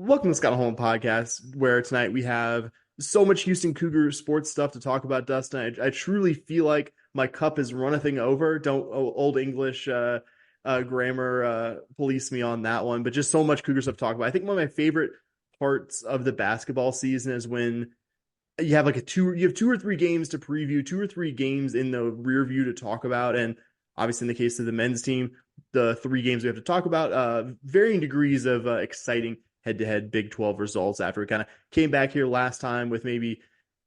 Welcome to Scott Holm Podcast, where tonight we have so much Houston Cougar sports stuff to talk about, Dustin. I truly feel like my cup is runneth over. Don't old English grammar police me on that one, but just so much Cougar stuff to talk about. I think one of my favorite parts of the basketball season is when you have you have two or three games to preview, two or three games in the rear view to talk about, and obviously in the case of the men's team, the three games we have to talk about, varying degrees of exciting head-to-head Big 12 results after we kind of came back here last time with maybe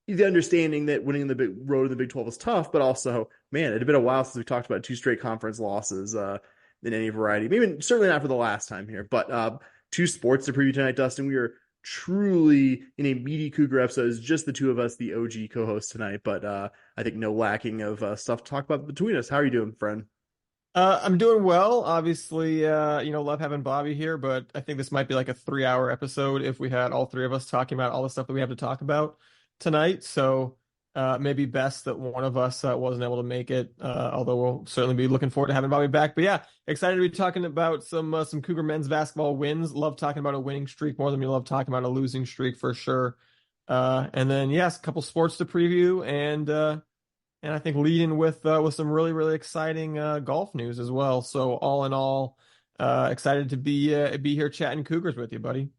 the understanding that winning the big road in the Big 12 was tough, but also, man, it had been a while since we talked about two straight conference losses in any variety. Maybe certainly not for the last time here, but two sports to preview tonight, Dustin. We are truly in a meaty Cougar episode. It's just the two of us, the OG co-hosts tonight, but I think no lacking of stuff to talk about between us. How are you doing, friend? I'm doing well. Obviously, love having Bobby here, but I think this might be like a 3-hour episode if we had all three of us talking about all the stuff that we have to talk about tonight. So maybe best that one of us wasn't able to make it, although we'll certainly be looking forward to having Bobby back. But yeah, excited to be talking about some Cougar men's basketball wins. Love talking about a winning streak more than we love talking about a losing streak for sure. And then, yes, a couple sports to preview and I think leading with some really, really exciting golf news as well. So all in all, excited to be here chatting Cougars with you, buddy.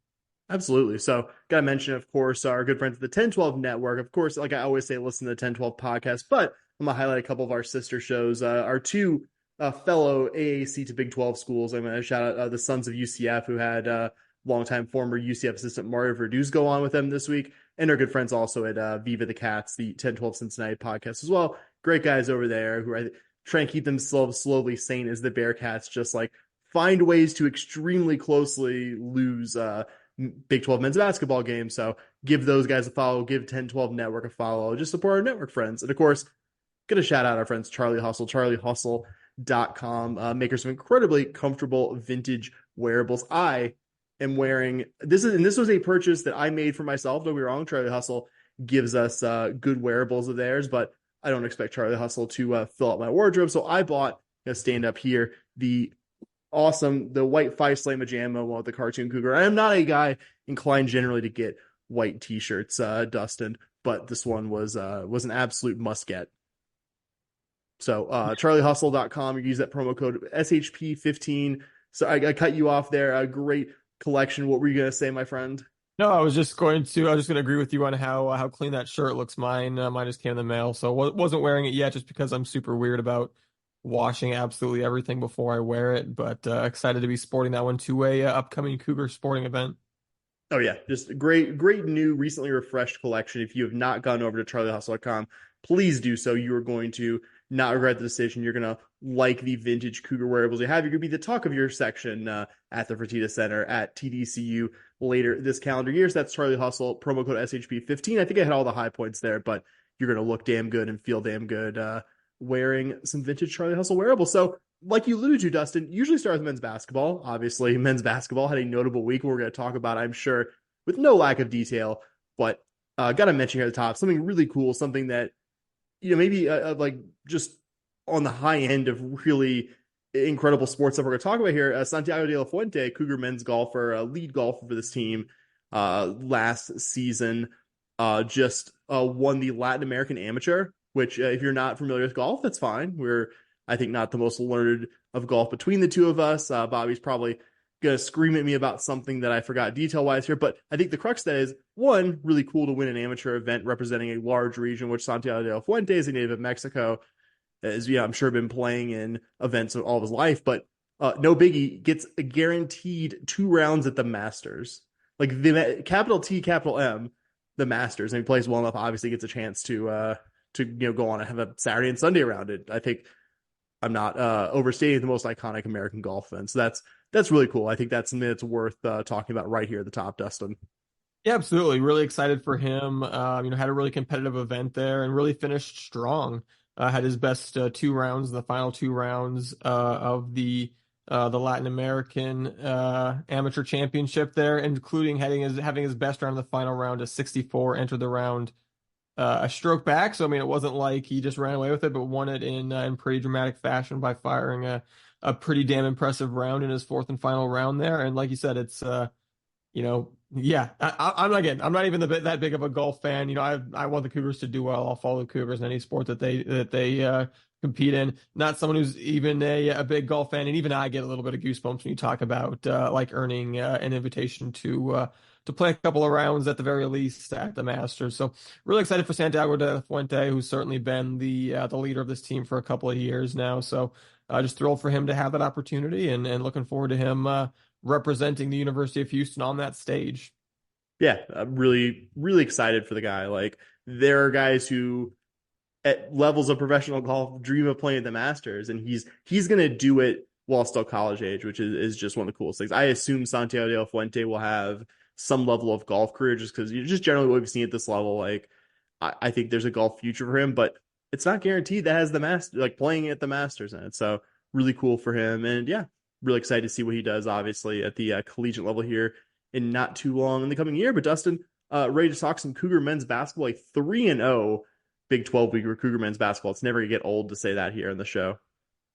Absolutely. So, got to mention, of course, our good friends at the 1012 Network. Of course, like I always say, listen to the 1012 podcast, but I'm going to highlight a couple of our sister shows. Our two fellow AAC to Big 12 schools. I'm going to shout out the Sons of UCF, who had longtime former UCF assistant Mario Verduzco on with them this week, and our good friends also at Viva the Cats, the 1012 Cincinnati podcast as well. Great guys over there who are trying to keep themselves slowly sane as the Bearcats just like find ways to extremely closely lose Big 12 men's basketball games. So give those guys a follow, give 1012 Network a follow, just support our network friends. And of course, going to shout out our friends Charlie Hustle, charliehustle.com, makers of incredibly comfortable vintage wearables. I am wearing this was a purchase that I made for myself. Don't be wrong, Charlie Hustle gives us good wearables of theirs, but I don't expect Charlie Hustle to fill out my wardrobe. So I bought, stand up here, the white Five Slamma Jamma one with the cartoon cougar. I am not a guy inclined generally to get white t-shirts, Dustin, but this one was an absolute must get. So charliehustle.com, you use that promo code SHP15. So I cut you off there. A great collection. What were you going to say, my friend? No, I was just going to agree with you on how clean that shirt looks. Mine just came in the mail, so wasn't wearing it yet just because I'm super weird about washing absolutely everything before I wear it. But excited to be sporting that one to a upcoming Cougar sporting event. Oh yeah, just a great new recently refreshed collection. If you have not gone over to charliehustle.com, please do so. You are going to not regret the decision. You're going to like the vintage Cougar wearables you have. You're going to be the talk of your section at the Fertitta Center at TDCU later this calendar year. So that's Charlie Hustle, promo code SHP15. I think I had all the high points there, but you're going to look damn good and feel damn good wearing some vintage Charlie Hustle wearables. So like you alluded to, Dustin, usually start with men's basketball. Obviously, men's basketball had a notable week we're going to talk about, I'm sure, with no lack of detail. But got to mention here at the top, something really cool, something that, maybe like just on the high end of really incredible sports stuff we're going to talk about here. Santiago de la Fuente, Cougar men's golfer, lead golfer for this team last season, just won the Latin American Amateur, which if you're not familiar with golf, that's fine. We're, I think, not the most learned of golf between the two of us. Bobby's probably going to scream at me about something that I forgot detail-wise here, but I think the crux of that is, one, really cool to win an amateur event representing a large region, which Santiago de la Fuente is a native of Mexico, as I'm sure been playing in events all of his life, but no biggie, gets a guaranteed 2 rounds at the Masters. Like the capital T, capital M, the Masters, and he plays well enough, obviously gets a chance to go on and have a Saturday and Sunday around it. I think I'm not overstating the most iconic American golf event. So that's really cool. I think that's something that's worth talking about right here at the top, Dustin. Yeah, absolutely. Really excited for him. Had a really competitive event there and really finished strong. Had his best 2 rounds, the final 2 rounds of the Latin American Amateur Championship there, including having his best round in the final round, a 64, entered the round a stroke back. So, it wasn't like he just ran away with it, but won it in pretty dramatic fashion by firing a pretty damn impressive round in his 4th and final round there. And like you said, it's Yeah, I'm not even that big of a golf fan. I want the Cougars to do well. I'll follow the Cougars in any sport that they compete in. Not someone who's even a big golf fan, and even I get a little bit of goosebumps when you talk about like earning an invitation to play a couple of rounds at the very least at the Masters. So really excited for Santiago de la Fuente, who's certainly been the leader of this team for a couple of years now. So just thrilled for him to have that opportunity, and looking forward to him representing the University of Houston on that stage. Yeah, I'm really, really excited for the guy. Like, there are guys who at levels of professional golf dream of playing at the Masters, and he's gonna do it while still college age, which is just one of the coolest things. I assume Santiago de la Fuente will have some level of golf career just because just generally what we've seen at this level. Like, I think there's a golf future for him, but it's not guaranteed that has the master like playing at the Masters in it. So really cool for him, and yeah, really excited to see what he does. Obviously at the collegiate level here in not too long in the coming year. But Dustin, ready to talk some Cougar men's basketball, like 3-0 Big 12 week Cougar men's basketball. It's never gonna get old to say that here in the show.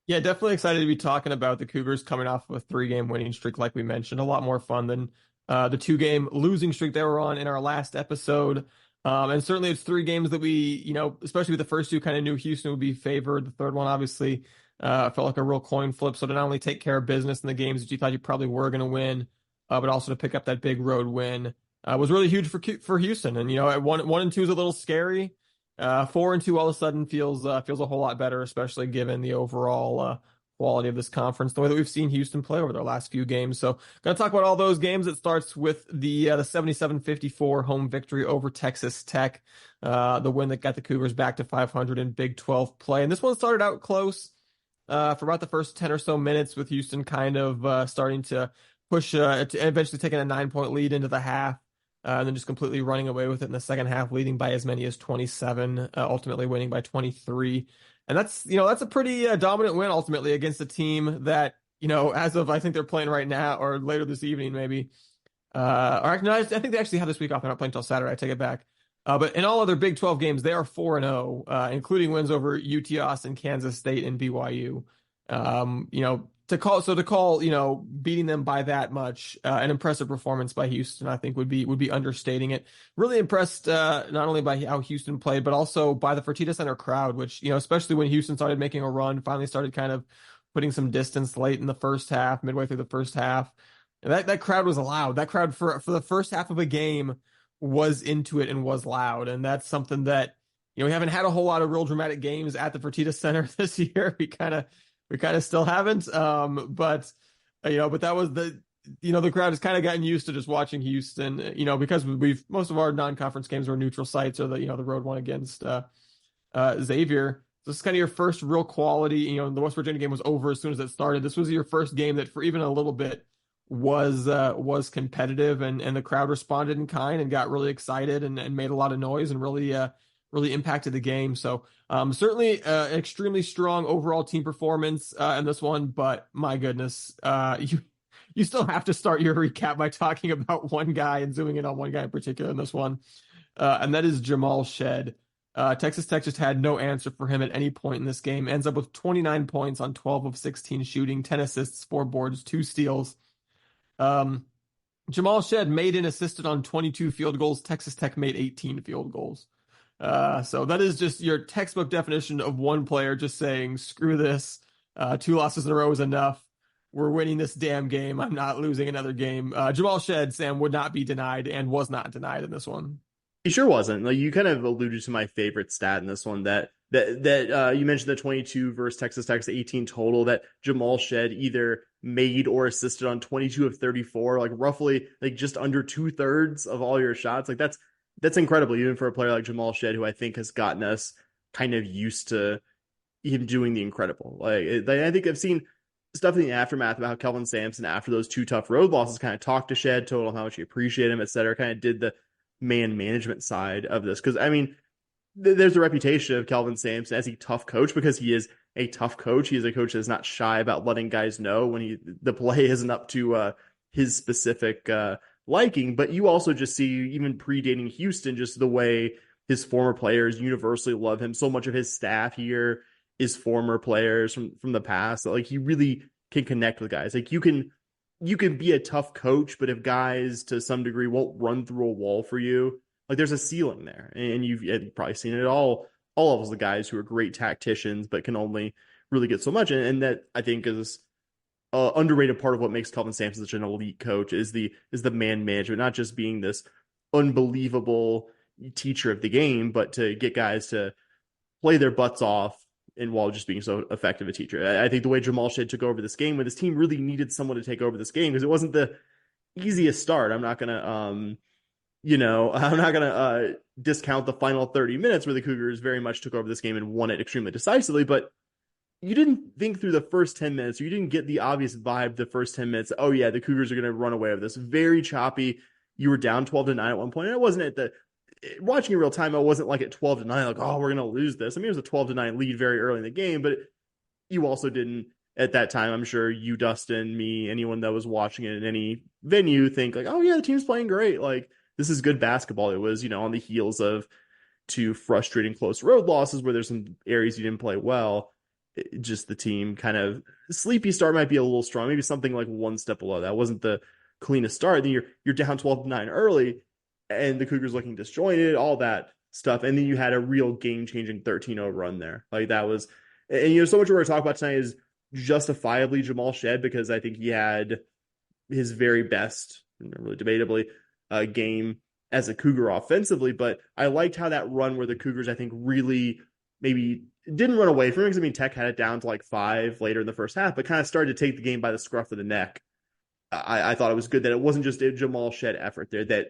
Yeah, definitely excited to be talking about the Cougars coming off of a 3-game winning streak, like we mentioned. A lot more fun than the 2-game losing streak they were on in our last episode. And certainly it's 3 games that we, especially with the first two, kind of knew Houston would be favored. The third one, obviously, felt like a real coin flip. So to not only take care of business in the games that you thought you probably were going to win, but also to pick up that big road win was really huge for Houston. And, at 1-2 is a little scary. 4-2 all of a sudden feels a whole lot better, especially given the overall quality of this conference, the way that we've seen Houston play over their last few games. So, going to talk about all those games. It starts with the 77-54 home victory over Texas Tech, the win that got the Cougars back to 500 in Big 12 play. And this one started out close for about the first 10 or so minutes, with Houston kind of starting to push and eventually taking a 9-point lead into the half. And then just completely running away with it in the second half, leading by as many as 27, ultimately winning by 23. And that's a pretty dominant win ultimately against a team that, as of, I think they're playing right now or later this evening, maybe. No, I think they actually have this week off. They're not playing until Saturday. I take it back. But in all other Big 12 games, they are 4-0, including wins over UT Austin, Kansas State, and BYU. To call, beating them by that much, an impressive performance by Houston, I think would be understating it. Really impressed, not only by how Houston played, but also by the Fertitta Center crowd, which, especially when Houston started making a run, finally started kind of putting some distance late in the first half, midway through the first half. And that crowd was loud. That crowd for the first half of a game was into it and was loud. And that's something that, we haven't had a whole lot of real dramatic games at the Fertitta Center this year. We kind of still haven't. But that was the crowd has kind of gotten used to just watching Houston, because most of our non-conference games were neutral sites, or the road one against Xavier. So this is kind of your first real quality, the West Virginia game was over as soon as it started. This was your first game that for even a little bit was competitive, and the crowd responded in kind and got really excited and made a lot of noise and really impacted the game. So certainly an extremely strong overall team performance in this one, but my goodness, you still have to start your recap by talking about one guy and zooming in on one guy in particular in this one, and that is Jamal Shead. Texas Tech just had no answer for him at any point in this game. Ends up with 29 points on 12 of 16 shooting, 10 assists, 4 boards, 2 steals. Jamal Shead made and assisted on 22 field goals. Texas Tech made 18 field goals. So that is just your textbook definition of one player just saying, screw this. 2 losses in a row is enough. We're winning this damn game. I'm not losing another game. Jamal Shead, Sam, would not be denied and was not denied in this one. He sure wasn't. Like, you kind of alluded to my favorite stat in this one, that you mentioned the 22 versus Texas Tech's 18 total, that Jamal Shead either made or assisted on 22 of 34, like roughly like just under 2/3 of all your shots. Like that's incredible, even for a player like Jamal Shead, who I think has gotten us kind of used to him doing the incredible. I think I've seen stuff in the aftermath about how Kelvin Sampson, after those 2 tough road losses, kind of talked to Shead, told him how much he appreciated him, et cetera, kind of did the man management side of this. Because, I mean, there's a reputation of Kelvin Sampson as a tough coach, because he is a tough coach. He is a coach that's not shy about letting guys know when the play isn't up to his specific liking. But you also just see, even predating Houston, just the way his former players universally love him. So much of his staff here is former players from the past. Like, he really can connect with guys. Like, you can you can be a tough coach, but if guys to some degree won't run through a wall for you, like there's a ceiling there. And you've probably seen it all levels of guys who are great tacticians, but can only really get so much. And that I think is underrated part of what makes Kelvin Sampson such an elite coach is the man management, not just being this unbelievable teacher of the game, but to get guys to play their butts off and while just being so effective a teacher. I think the way Jamal Shead took over this game, when this team really needed someone to take over this game, because it wasn't the easiest start. I'm not gonna I'm not gonna discount the final 30 minutes where the Cougars very much took over this game and won it extremely decisively, but you didn't think through the first 10 minutes. You didn't get the obvious vibe the first 10 minutes. Oh yeah, the Cougars are going to run away with this. Very choppy. You were down 12-9 at one point. And it wasn't watching in real time. It wasn't like at 12-9, like, oh, we're going to lose this. I mean, it was a 12-9 lead very early in the game, but you also didn't at that time. I'm sure you, Dustin, me, anyone that was watching it in any venue think like, oh yeah, the team's playing great. Like this is good basketball. It was, on the heels of two frustrating close road losses where there's some areas you didn't play well. Just the team kind of sleepy start might be a little strong, maybe something like one step below that. Wasn't the cleanest start. Then you're down 12-9 early, and the Cougars looking disjointed, all that stuff, and then you had a real game-changing 13-0 run there. Like that was, and so much we're going to talk about tonight is justifiably Jamal Shead, because I think he had his very best, really debatably, game as a Cougar offensively. But I liked how that run where the Cougars, I think, really maybe didn't run away from it, because I mean Tech had it down to like 5 later in the first half, but kind of started to take the game by the scruff of the neck. I thought it was good that it wasn't just a Jamal Shead effort there, that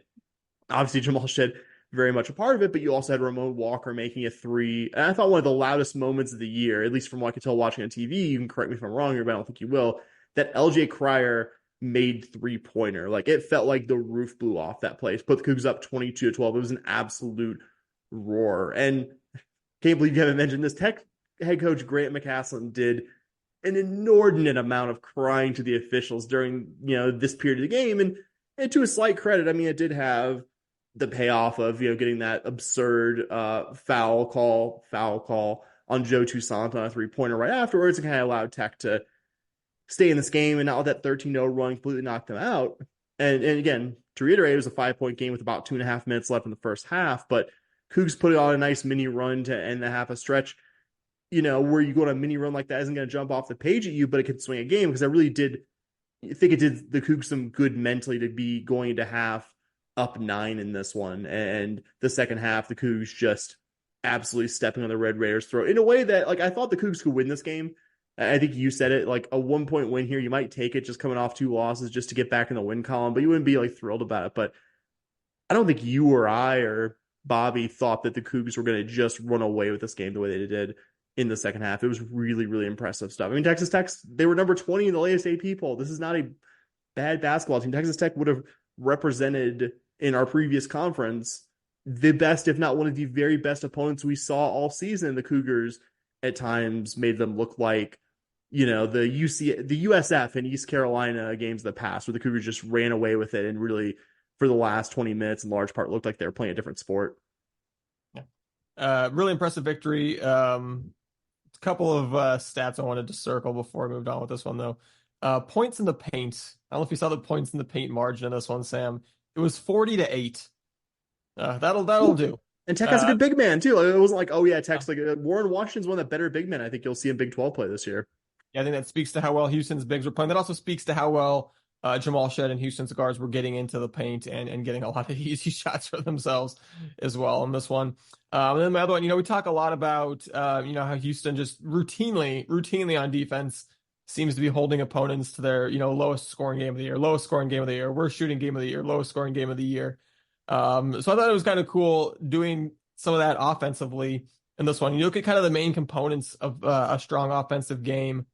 obviously Jamal Shead very much a part of it, but you also had Ramon Walker making a 3. And I thought one of the loudest moments of the year, at least from what I could tell watching on TV, you can correct me if I'm wrong here, but I don't think you will, that LJ Cryer made 3-pointer. Like it felt like the roof blew off that place. Put the Cougars up 22-12. It was an absolute roar. And can't believe you haven't mentioned this. Tech head coach Grant McCaslin did an inordinate amount of crying to the officials during, this period of the game. And to a slight credit, I mean, it did have the payoff of, getting that absurd foul call on Joe Toussaint on a 3-pointer right afterwards, and kind of allowed Tech to stay in this game and not let that 13-0 run completely knock them out. And again, to reiterate, it was a 5-point game with about 2.5 minutes left in the first half, but Cougs put it on a nice mini run to end the half a stretch, where you go on a mini run like that isn't going to jump off the page at you, but it can swing a game, because I really did think it did the Cougs some good mentally to be going into half up 9 in this one. And the second half, the Cougs just absolutely stepping on the Red Raiders' throat in a way that, like, I thought the Cougs could win this game. I think you said it, like a 1-point win here, you might take it just coming off 2 losses just to get back in the win column, but you wouldn't be like thrilled about it. But I don't think you or I or Bobby thought that the Cougs were going to just run away with this game the way they did in the second half. It was really, really impressive stuff. I mean, Texas Tech, they were number 20 in the latest AP poll. This is not a bad basketball team. Texas Tech would have represented in our previous conference the best, if not one of the very best opponents we saw all season. The Cougars at times made them look like, the USF and East Carolina games of the past, where the Cougars just ran away with it and really, for the last 20 minutes, in large part, looked like they were playing a different sport. Yeah. Really impressive victory. A couple of stats I wanted to circle before we moved on with this one, though. Points in the paint. I don't know if you saw the points in the paint margin in this one, Sam. It was 40-8. That'll do. And Tech has a good big man, too. It wasn't like, oh, yeah, Tech's like Warren Washington's one of the better big men I think you'll see in Big 12 play this year. Yeah, I think that speaks to how well Houston's bigs were playing. That also speaks to how well Jamal Shead and Houston's guards were getting into the paint and getting a lot of easy shots for themselves as well in this one. And then my other one, we talk a lot about, how Houston just routinely on defense seems to be holding opponents to their, lowest scoring game of the year, worst shooting game of the year, lowest scoring game of the year. So I thought it was kind of cool doing some of that offensively in this one. You look at kind of the main components of a strong offensive game.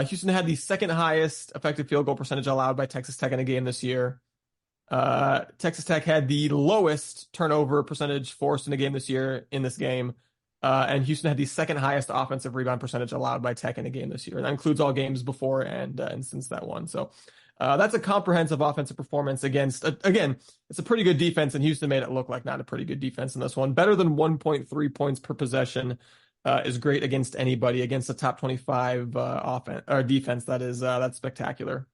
Houston had the second highest effective field goal percentage allowed by Texas Tech in a game this year. Texas Tech had the lowest turnover percentage forced in a game this year in this game. And Houston had the second highest offensive rebound percentage allowed by Tech in a game this year. And that includes all games before and since that one. So that's a comprehensive offensive performance against, again, it's a pretty good defense, and Houston made it look like not a pretty good defense in this one. Better than 1.3 points per possession is great against anybody, against a top 25 offense or defense. That's spectacular.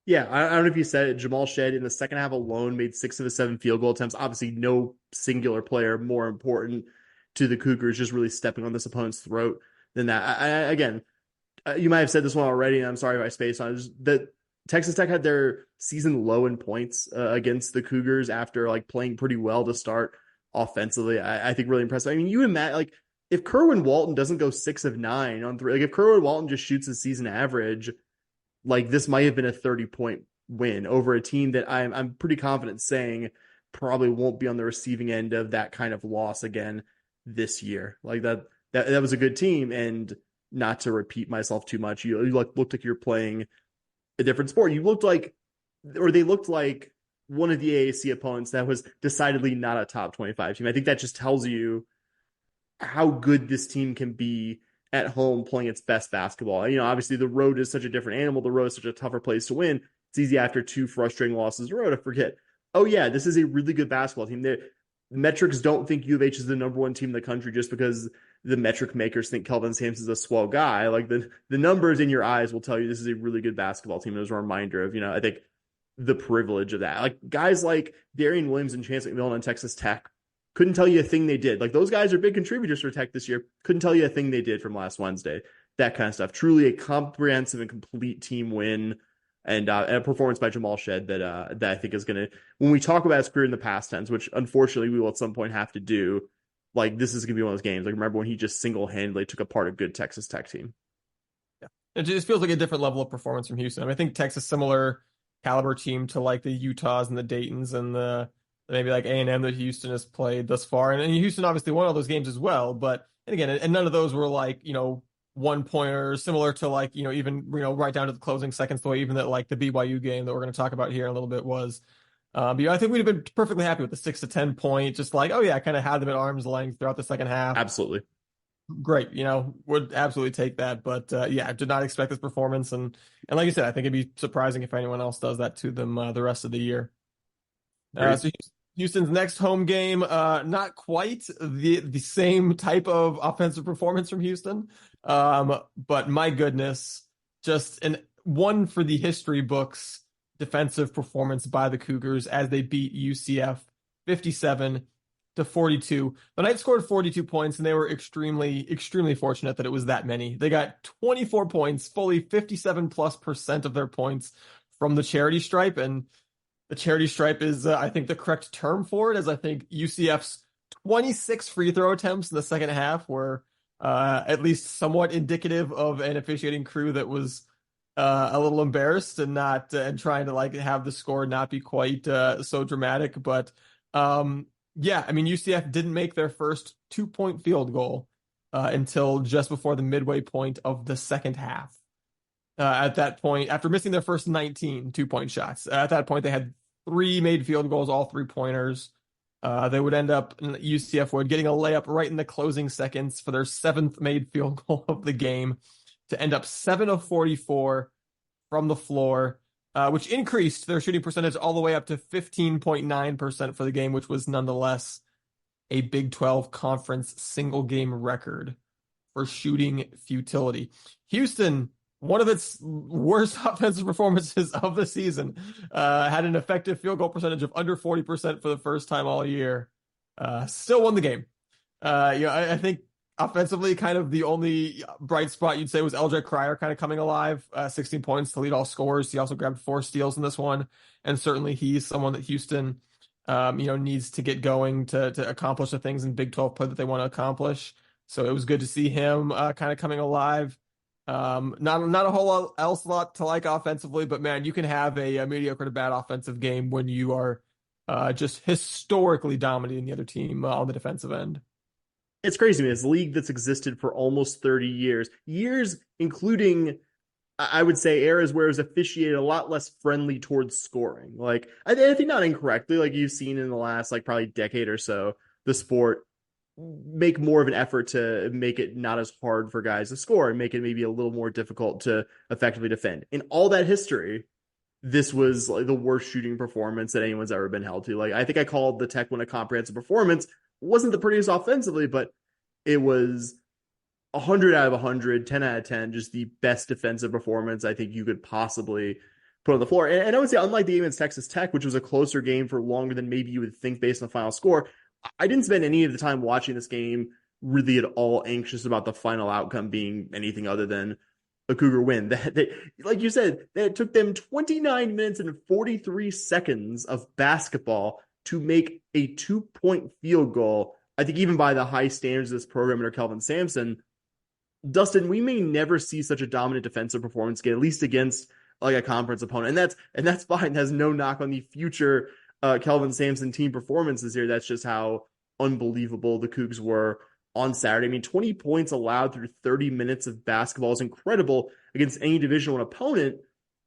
Yeah, I don't know if you said it. Jamal Shead in the second half alone made 6 of his 7 field goal attempts. Obviously, no singular player more important to the Cougars, just really stepping on this opponent's throat than that. Again, you might have said this one already, and I'm sorry if I spaced on it. Just that Texas Tech had their season low in points against the Cougars after like playing pretty well to start offensively. I think really impressive. I mean, you imagine like if Kerwin Walton doesn't go 6 of 9 on three, like if Kerwin Walton just shoots his season average, like this might have been a 30-point win over a team that I'm pretty confident saying probably won't be on the receiving end of that kind of loss again this year. Like that was a good team, and not to repeat myself too much, you like looked like you're playing a different sport. You looked like, or they looked like one of the AAC opponents that was decidedly not a top 25 team. I think that just tells you how good this team can be at home playing its best basketball. You know, obviously the road is such a different animal. The road is such a tougher place to win. It's easy after 2 frustrating losses in a row to forget, oh yeah, this is a really good basketball team. The metrics don't think U of H is the number 1 team in the country just because the metric makers think Kelvin Sampson's a swell guy. Like the numbers in your eyes will tell you this is a really good basketball team. It was a reminder of, I think the privilege of that. Like guys like Darian Williams and Chance McMillan on Texas Tech couldn't tell you a thing they did. Like those guys are big contributors for Tech this year. Couldn't tell you a thing they did from last Wednesday. That kind of stuff. Truly a comprehensive and complete team win, and a performance by Jamal Shead that I think is going to, when we talk about his career in the past tense, which unfortunately we will at some point have to do, like this is going to be one of those games. Like remember when he just single-handedly took apart a good Texas Tech team. Yeah, it just feels like a different level of performance from Houston. I mean, I think Texas similar caliber team to like the Utahs and the Daytons and the maybe like A&M that Houston has played thus far. And Houston obviously won all those games as well. But and again, and none of those were like, 1-pointers, similar to like, even, right down to the closing seconds, the way even that like the BYU game that we're going to talk about here in a little bit was. But I think we'd have been perfectly happy with the 6 to 10 point, just like, oh yeah, kind of had them at arm's length throughout the second half. Absolutely. Great, would absolutely take that. But yeah, I did not expect this performance. And like you said, I think it'd be surprising if anyone else does that to them the rest of the year. So Houston's next home game, not quite the same type of offensive performance from Houston, but my goodness, just one for the history books defensive performance by the Cougars as they beat UCF 57-42. The Knights scored 42 points, and they were extremely, extremely fortunate that it was that many. They got 24 points, fully 57+% of their points from the charity stripe, and the charity stripe is, I think, the correct term for it, as I think UCF's 26 free throw attempts in the second half were at least somewhat indicative of an officiating crew that was a little embarrassed and not and trying to like have the score not be quite so dramatic. But yeah, I mean, UCF didn't make their first 2-point field goal until just before the midway point of the second half. At that point, after missing their first 19 2-point shots, at that point, they had 3 made field goals, all 3-pointers. They would end up, UCF would getting a layup right in the closing seconds for their 7th made field goal of the game to end up 7 of 44 from the floor, which increased their shooting percentage all the way up to 15.9% for the game, which was nonetheless a Big 12 conference single game record for shooting futility. Houston, one of its worst offensive performances of the season, had an effective field goal percentage of under 40% for the first time all year. Still won the game. I think offensively, kind of the only bright spot you'd say was LJ Cryer kind of coming alive. 16 points to lead all scorers. He also grabbed 4 steals in this one, and certainly he's someone that Houston, needs to get going to accomplish the things in Big 12 play that they want to accomplish. So it was good to see him kind of coming alive. Not a whole lot to like offensively, but man, you can have a mediocre to bad offensive game when you are just historically dominating the other team on the defensive end. It's crazy, man. It's a league that's existed for almost 30 years, including, I would say, eras where it was officiated a lot less friendly towards scoring. Like, I think not incorrectly, like you've seen in the last, like, probably decade or so, the sport make more of an effort to make it not as hard for guys to score and make it maybe a little more difficult to effectively defend. In all that history, this was like the worst shooting performance that anyone's ever been held to. Like, I think I called the Tech win a comprehensive performance. Wasn't the prettiest offensively, but it was 100 out of 100, 10 out of 10, just the best defensive performance I think you could possibly put on the floor. And I would say, unlike the game against Texas Tech, which was a closer game for longer than maybe you would think based on the final score, I didn't spend any of the time watching this game really at all anxious about the final outcome being anything other than a Cougar win. Like you said, that it took them 29 minutes and 43 seconds of basketball to make a 2-point field goal. I think even by the high standards of this program under Kelvin Sampson, Dustin, we may never see such a dominant defensive performance again, at least against like a conference opponent. And that's fine. Has no knock on the future Kelvin Sampson team performances here. That's just how unbelievable the Cougs were on Saturday. I mean, 20 points allowed through 30 minutes of basketball is incredible against any Division I opponent,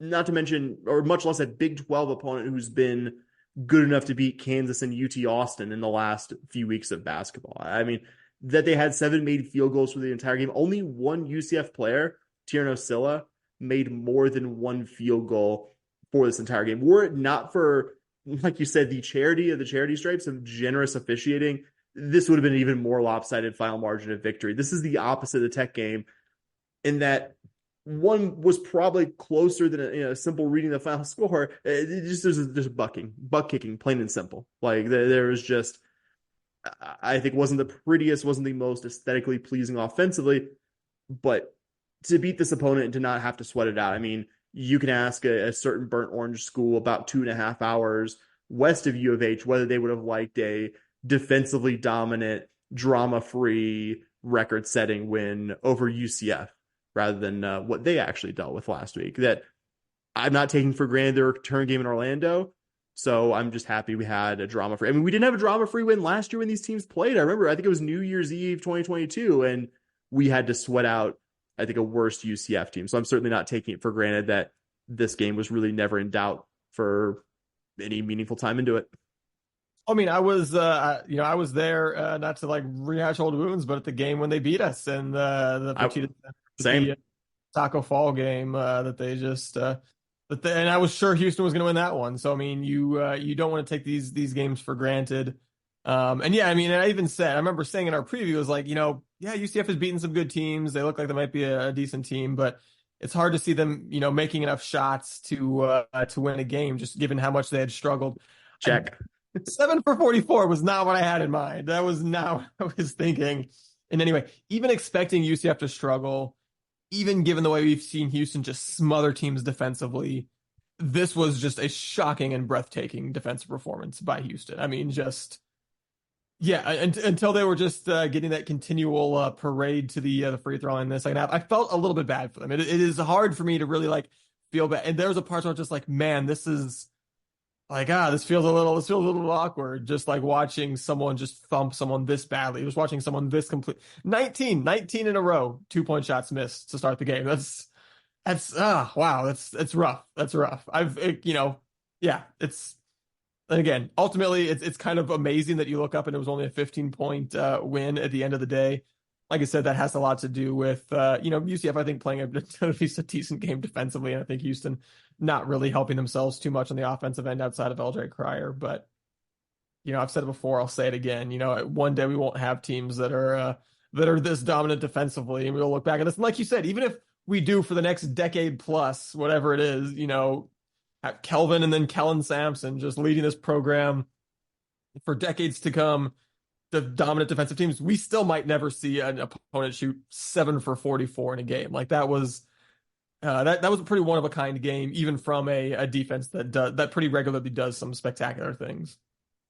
not to mention, or much less a Big 12 opponent who's been good enough to beat Kansas and UT Austin in the last few weeks of basketball. I mean, that they had 7 made field goals for the entire game. Only one UCF player, Tierno Silla, made more than one field goal for this entire game. Were it not for, like you said, the charity of the charity stripes of generous officiating, this would have been an even more lopsided final margin of victory. This is the opposite of the Tech game in that one was probably closer than a simple reading of the final score. There's butt kicking, plain and simple. Like there was just, I think wasn't the prettiest, wasn't the most aesthetically pleasing offensively, but to beat this opponent and to not have to sweat it out. I mean, you can ask a certain burnt orange school about 2.5 hours west of U of H whether they would have liked a defensively dominant, drama-free, record-setting win over UCF rather than what they actually dealt with last week. That I'm not taking for granted their return game in Orlando, so I'm just happy we had a drama-free. I mean, we didn't have a drama-free win last year when these teams played. I remember, I think it was New Year's Eve 2022, and we had to sweat out, I think, a worse UCF team. So I'm certainly not taking it for granted that this game was really never in doubt for any meaningful time into it. I mean, I was there, not to like rehash old wounds, but at the game when they beat us and Same Taco Fall game that they just and I was sure Houston was going to win that one. So I mean, you don't want to take these games for granted. And yeah, I mean, I even said, I remember saying in our preview, it was like, yeah, UCF has beaten some good teams. They look like they might be a decent team, but it's hard to see them, making enough shots to win a game, just given how much they had struggled. Check. 7 for 44 was not what I had in mind. That was not what I was thinking. And anyway, even expecting UCF to struggle, even given the way we've seen Houston just smother teams defensively, this was just a shocking and breathtaking defensive performance by Houston. I mean, until they were just getting that continual parade to the free throw line in the second half, I felt a little bit bad for them. It is hard for me to really like feel bad. And there was a part where I was just like, man, this is like, this feels a little awkward. Just like watching someone just thump someone this badly. Just watching someone this complete 19 in a row, 2-point shots missed to start the game. That's wow. That's rough. That's rough. And again, ultimately, it's kind of amazing that you look up and it was only a 15-point win at the end of the day. Like I said, that has a lot to do with, UCF, I think, playing at least a decent game defensively. And I think Houston not really helping themselves too much on the offensive end outside of LJ Cryer. But, I've said it before, I'll say it again. One day we won't have teams that are this dominant defensively. And we'll look back at this. And like you said, even if we do for the next decade plus, whatever it is, have Kelvin and then Kellen Sampson just leading this program for decades to come, the dominant defensive teams, we still might never see an opponent shoot 7 for 44 in a game. Like that was that was a pretty one of a kind game, even from a defense that pretty regularly does some spectacular things.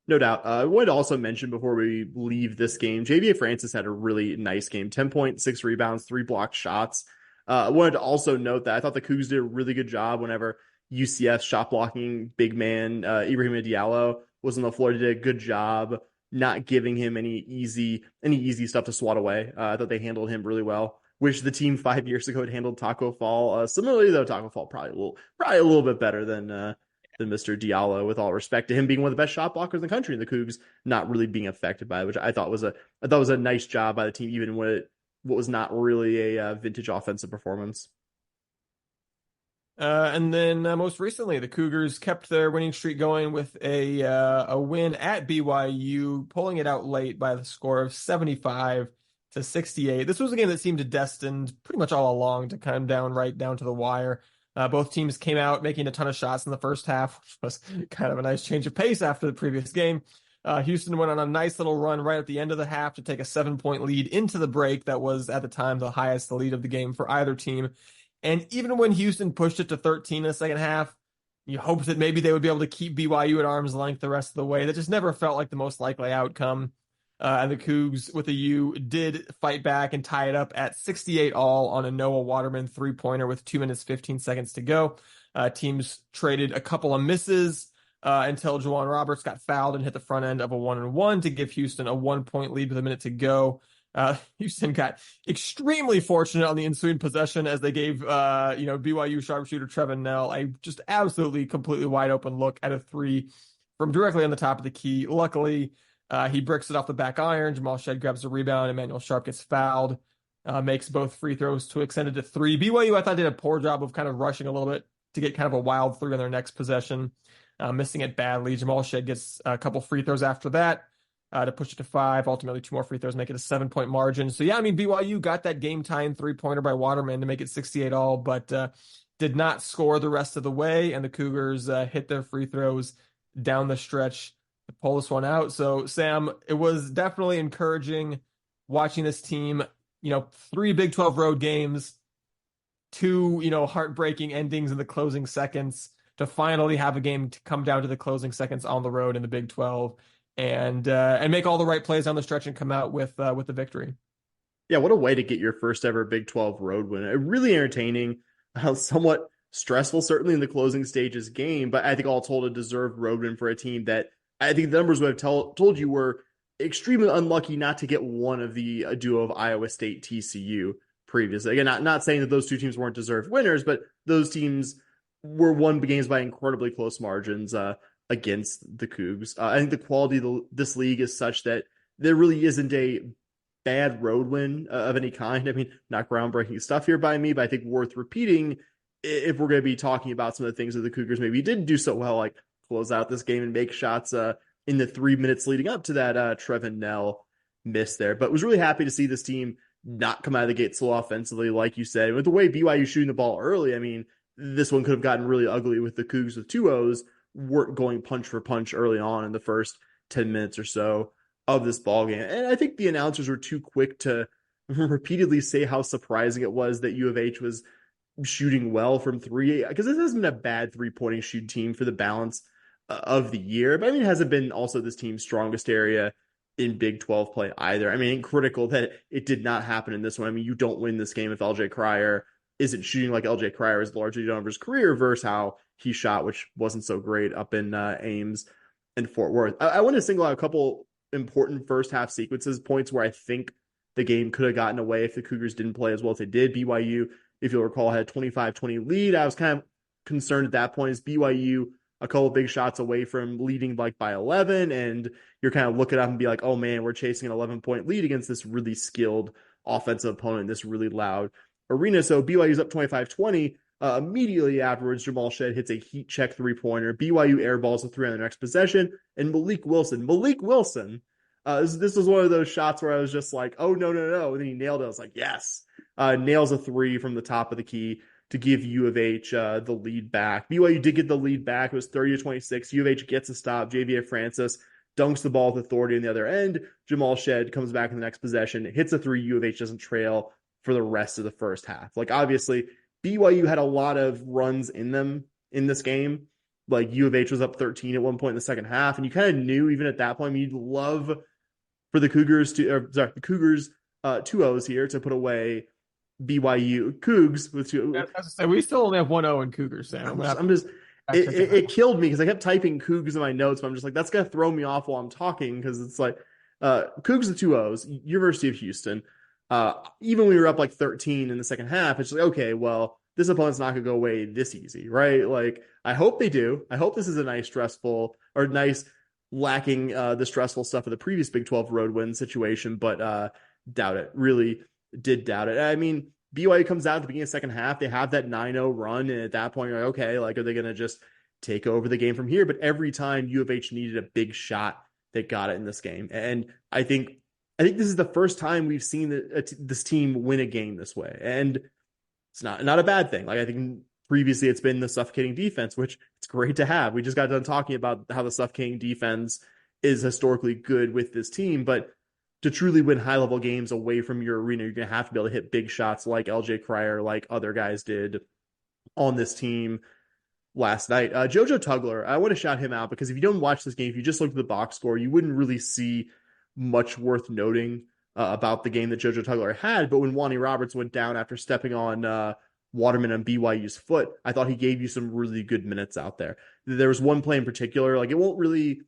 No doubt. I wanted to also mention before we leave this game, JVA Francis had a really nice game, 10 points, 6 rebounds, 3 blocked shots. I wanted to also note that I thought the Cougs did a really good job whenever UCF shot blocking big man Ibrahim Diallo was on the floor. Did a good job not giving him any easy stuff to swat away. I thought they handled him really well. Wish the team 5 years ago had handled Taco Fall. Similarly, though, Taco Fall probably a little bit better than Mr. Diallo, with all respect to him being one of the best shot blockers in the country, and the Cougs not really being affected by it, which I thought was a nice job by the team, even when what was not really a vintage offensive performance. And then most recently, the Cougars kept their winning streak going with a win at BYU, pulling it out late by the score of 75-68. This was a game that seemed destined pretty much all along to come down right down to the wire. Both teams came out making a ton of shots in the first half, which was kind of a nice change of pace after the previous game. Houston went on a nice little run right at the end of the half to take a 7-point lead into the break. That was at the time the highest lead of the game for either team. And even when Houston pushed it to 13 in the second half, you hoped that maybe they would be able to keep BYU at arm's length the rest of the way. That just never felt like the most likely outcome. And the Cougs with a U did fight back and tie it up at 68 all on a Noah Waterman 3-pointer with 2 minutes, 15 seconds to go. Teams traded a couple of misses until Juwan Roberts got fouled and hit the front end of a 1-and-1 to give Houston a 1-point lead with a minute to go. Houston got extremely fortunate on the ensuing possession as they gave BYU sharpshooter Trevin Knell a just absolutely completely wide open look at a 3 from directly on the top of the key. Luckily, he bricks it off the back iron. Jamal Shead grabs the rebound. Emmanuel Sharp gets fouled, makes both free throws to extend it to 3. BYU, I thought, did a poor job of kind of rushing a little bit to get kind of a wild 3 on their next possession, missing it badly. Jamal Shead gets a couple free throws after that to push it to 5. Ultimately, 2 more free throws, make it a 7-point margin. So, yeah, I mean, BYU got that game-tying 3-pointer by Waterman to make it 68 all, but did not score the rest of the way, and the Cougars hit their free throws down the stretch to pull this one out. So, Sam, it was definitely encouraging watching this team, 3 Big 12 road games, 2, heartbreaking endings in the closing seconds to finally have a game to come down to the closing seconds on the road in the Big 12 and make all the right plays on the stretch and come out with the victory. Yeah, what a way to get your first ever Big 12 road win. Really entertaining, somewhat stressful, certainly in the closing stages game, but I think all told a deserved road win for a team that I think the numbers would have told you were extremely unlucky not to get one of the duo of Iowa State TCU previously. Again, not saying that those two teams weren't deserved winners, but those teams were won games by incredibly close margins against the Cougs. I think the quality of this league is such that there really isn't a bad road win of any kind. I mean, not groundbreaking stuff here by me, but I think worth repeating if we're going to be talking about some of the things that the Cougars maybe didn't do so well, like close out this game and make shots in the 3 minutes leading up to that Trevin Knell miss there. But was really happy to see this team not come out of the gate slow offensively, like you said. With the way BYU shooting the ball early, I mean, this one could have gotten really ugly with the Cougs with 2-0s weren't going punch for punch early on in the first 10 minutes or so of this ball game. And I think the announcers were too quick to repeatedly say how surprising it was that U of H was shooting well from 3, because this hasn't been a bad 3-pointing shoot team for the balance of the year. But I mean, it hasn't been also this team's strongest area in Big 12 play either. I mean, critical that it did not happen in this one. I mean, you don't win this game if LJ Cryer isn't shooting like LJ Cryer has largely done over his career versus how he shot, which wasn't so great up in Ames and Fort Worth. I want to single out a couple important first half sequences, points where I think the game could have gotten away if the Cougars didn't play as well as they did. BYU, if you'll recall, had a 25-20 lead. I was kind of concerned at that point. Is BYU a couple of big shots away from leading like by 11, and you're kind of looking up and be like, oh man, we're chasing an 11-point lead against this really skilled offensive opponent, this really loud arena. So BYU's up 25-20. Immediately afterwards, Jamal Shead hits a heat check 3-pointer. BYU airballs a 3 on the next possession, and Malik Wilson, this was one of those shots where I was just like, oh, no. And then he nailed it. I was like, yes. Nails a 3 from the top of the key to give U of H the lead back. BYU did get the lead back. It was 30-26. U of H gets a stop. Javier Francis dunks the ball with authority on the other end. Jamal Shead comes back in the next possession, hits a 3. U of H doesn't trail for the rest of the first half. Like, obviously, BYU had a lot of runs in them in this game. Like, U of H was up 13 at one point in the second half, and you kind of knew even at that point, I mean, you'd love for the Cougars 2-0s here to put away BYU Cougs with 2. We still only have 1-0 in Cougars, Sam. It killed me because I kept typing Cougs in my notes, but I'm just like, that's gonna throw me off while I'm talking, because it's like Cougs with 2-0s, University of Houston. Even when we were up like 13 in the second half, it's like, okay, well, this opponent's not gonna go away this easy, right? Like, I hope they do. I hope this is a nice lacking the stressful stuff of the previous Big 12 road win situation, but doubt it. Really did doubt it. I mean, BYU comes out at the beginning of the second half. They have that 9-0 run, and at that point, you're like, okay, like, are they going to just take over the game from here? But every time U of H needed a big shot, they got it in this game. And I think this is the first time we've seen this team win a game this way, and it's not a bad thing. Like, I think previously it's been the suffocating defense, which it's great to have. We just got done talking about how the suffocating defense is historically good with this team, but to truly win high level games away from your arena, you're going to have to be able to hit big shots like LJ Cryer, like other guys did on this team last night. JoJo Tugler, I want to shout him out because if you don't watch this game, if you just look at the box score, you wouldn't really see much worth noting about the game that JoJo Tugler had. But when Wani Roberts went down after stepping on Waterman and BYU's foot, I thought he gave you some really good minutes out there. There was one play in particular, like it won't really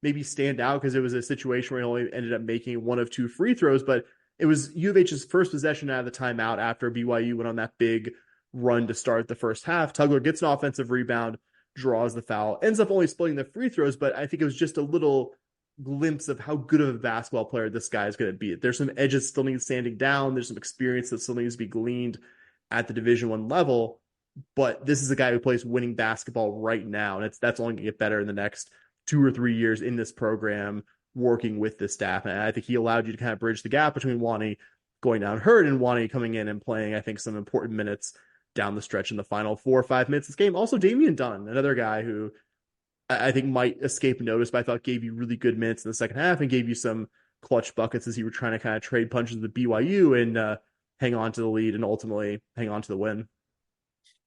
maybe stand out because it was a situation where he only ended up making one of two free throws, but it was U of H's first possession out of the timeout after BYU went on that big run to start the first half. Tugler gets an offensive rebound, draws the foul, ends up only splitting the free throws, but I think it was just a little glimpse of how good of a basketball player this guy is going to be. There's some edges still need standing down. There's some experience that still needs to be gleaned at the Division I level, but this is a guy who plays winning basketball right now, and that's only going to get better in the next 2 or 3 years in this program working with this staff. And I think he allowed you to kind of bridge the gap between Wani going down hurt and Wani coming in and playing, I think, some important minutes down the stretch in the final 4 or 5 minutes of this game. Also, Damian Dunn, another guy who I think might escape notice, but I thought gave you really good minutes in the second half and gave you some clutch buckets as you were trying to kind of trade punches with BYU and hang on to the lead and ultimately hang on to the win.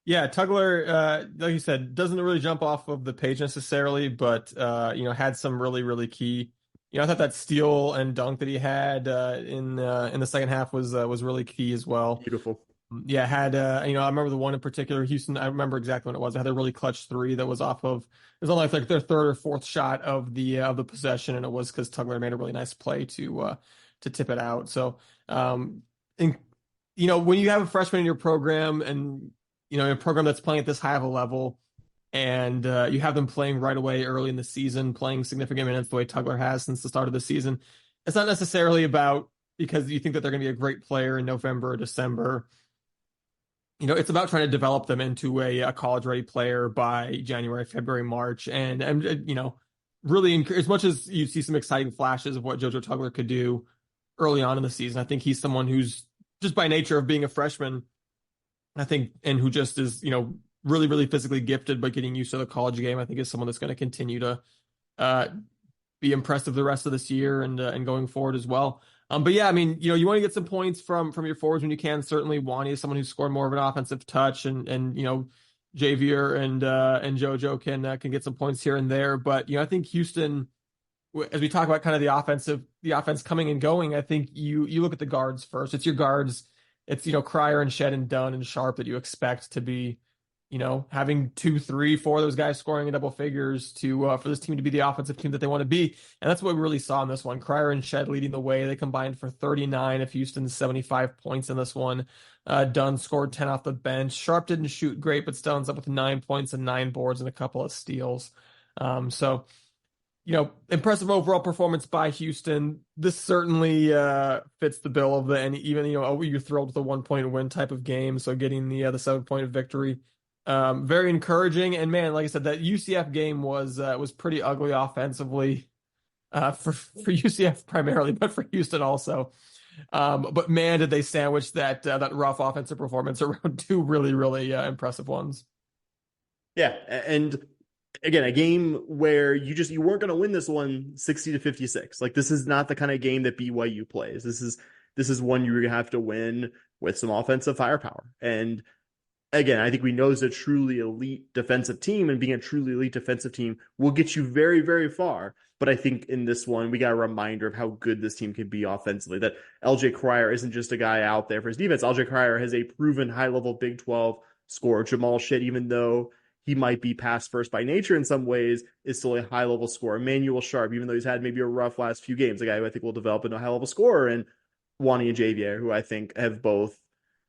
Yeah, Tugler, like you said, doesn't really jump off of the page necessarily, but had some really, really key. I thought that steal and dunk that he had in the second half was really key as well. Beautiful. Yeah, had I remember the one in particular, Houston. I remember exactly when it was. I had a really clutch three that was off of. It was only like their third or fourth shot of the possession, and it was because Tugler made a really nice play to tip it out. So, when you have a freshman in your program and a program that's playing at this high of a level, and you have them playing right away early in the season, playing significant minutes the way Tugler has since the start of the season. It's not necessarily about because you think that they're going to be a great player in November or December. It's about trying to develop them into a college-ready player by January, February, March, and really as much as you see some exciting flashes of what JoJo Tugler could do early on in the season. I think he's someone who's just by nature of being a freshman. I think, and who just is, really, really physically gifted, but getting used to the college game, I think is someone that's going to continue to be impressive the rest of this year and going forward as well. But yeah, I mean, you want to get some points from your forwards when you can. Certainly, Wani is someone who's scored more of an offensive touch, and Javier and JoJo can get some points here and there. But I think Houston, as we talk about kind of the offense coming and going, I think you look at the guards first. It's your guards. It's, Cryer and Shead and Dunn and Sharp that you expect to be, having 2, 3, 4 of those guys scoring in double figures to for this team to be the offensive team that they want to be. And that's what we really saw in this one. Cryer and Shead leading the way. They combined for 39 of Houston's 75 points in this one. Dunn scored 10 off the bench. Sharp didn't shoot great, but still ends up with 9 points and 9 boards and a couple of steals. Impressive overall performance by Houston. This certainly fits the bill of you're thrilled with the 1-point win type of game. So getting the 7-point victory, very encouraging. And man, like I said, that UCF game was pretty ugly offensively for UCF primarily, but for Houston also. But man, did they sandwich that rough offensive performance around 2 really, really impressive ones. Yeah, and again, a game where you weren't going to win this one 60-56. Like, this is not the kind of game that BYU plays. This is one you're going to have to win with some offensive firepower. And again, I think we know it's a truly elite defensive team, and being a truly elite defensive team will get you very, very far. But I think in this one, we got a reminder of how good this team can be offensively, that LJ Cryer isn't just a guy out there for his defense. LJ Cryer has a proven high-level Big 12 scorer. Jamal Shead, even though he might be pass first by nature in some ways, is still a high-level scorer. Emmanuel Sharp, even though he's had maybe a rough last few games, a guy who I think will develop into a high-level scorer, and Wani and Javier, who I think have both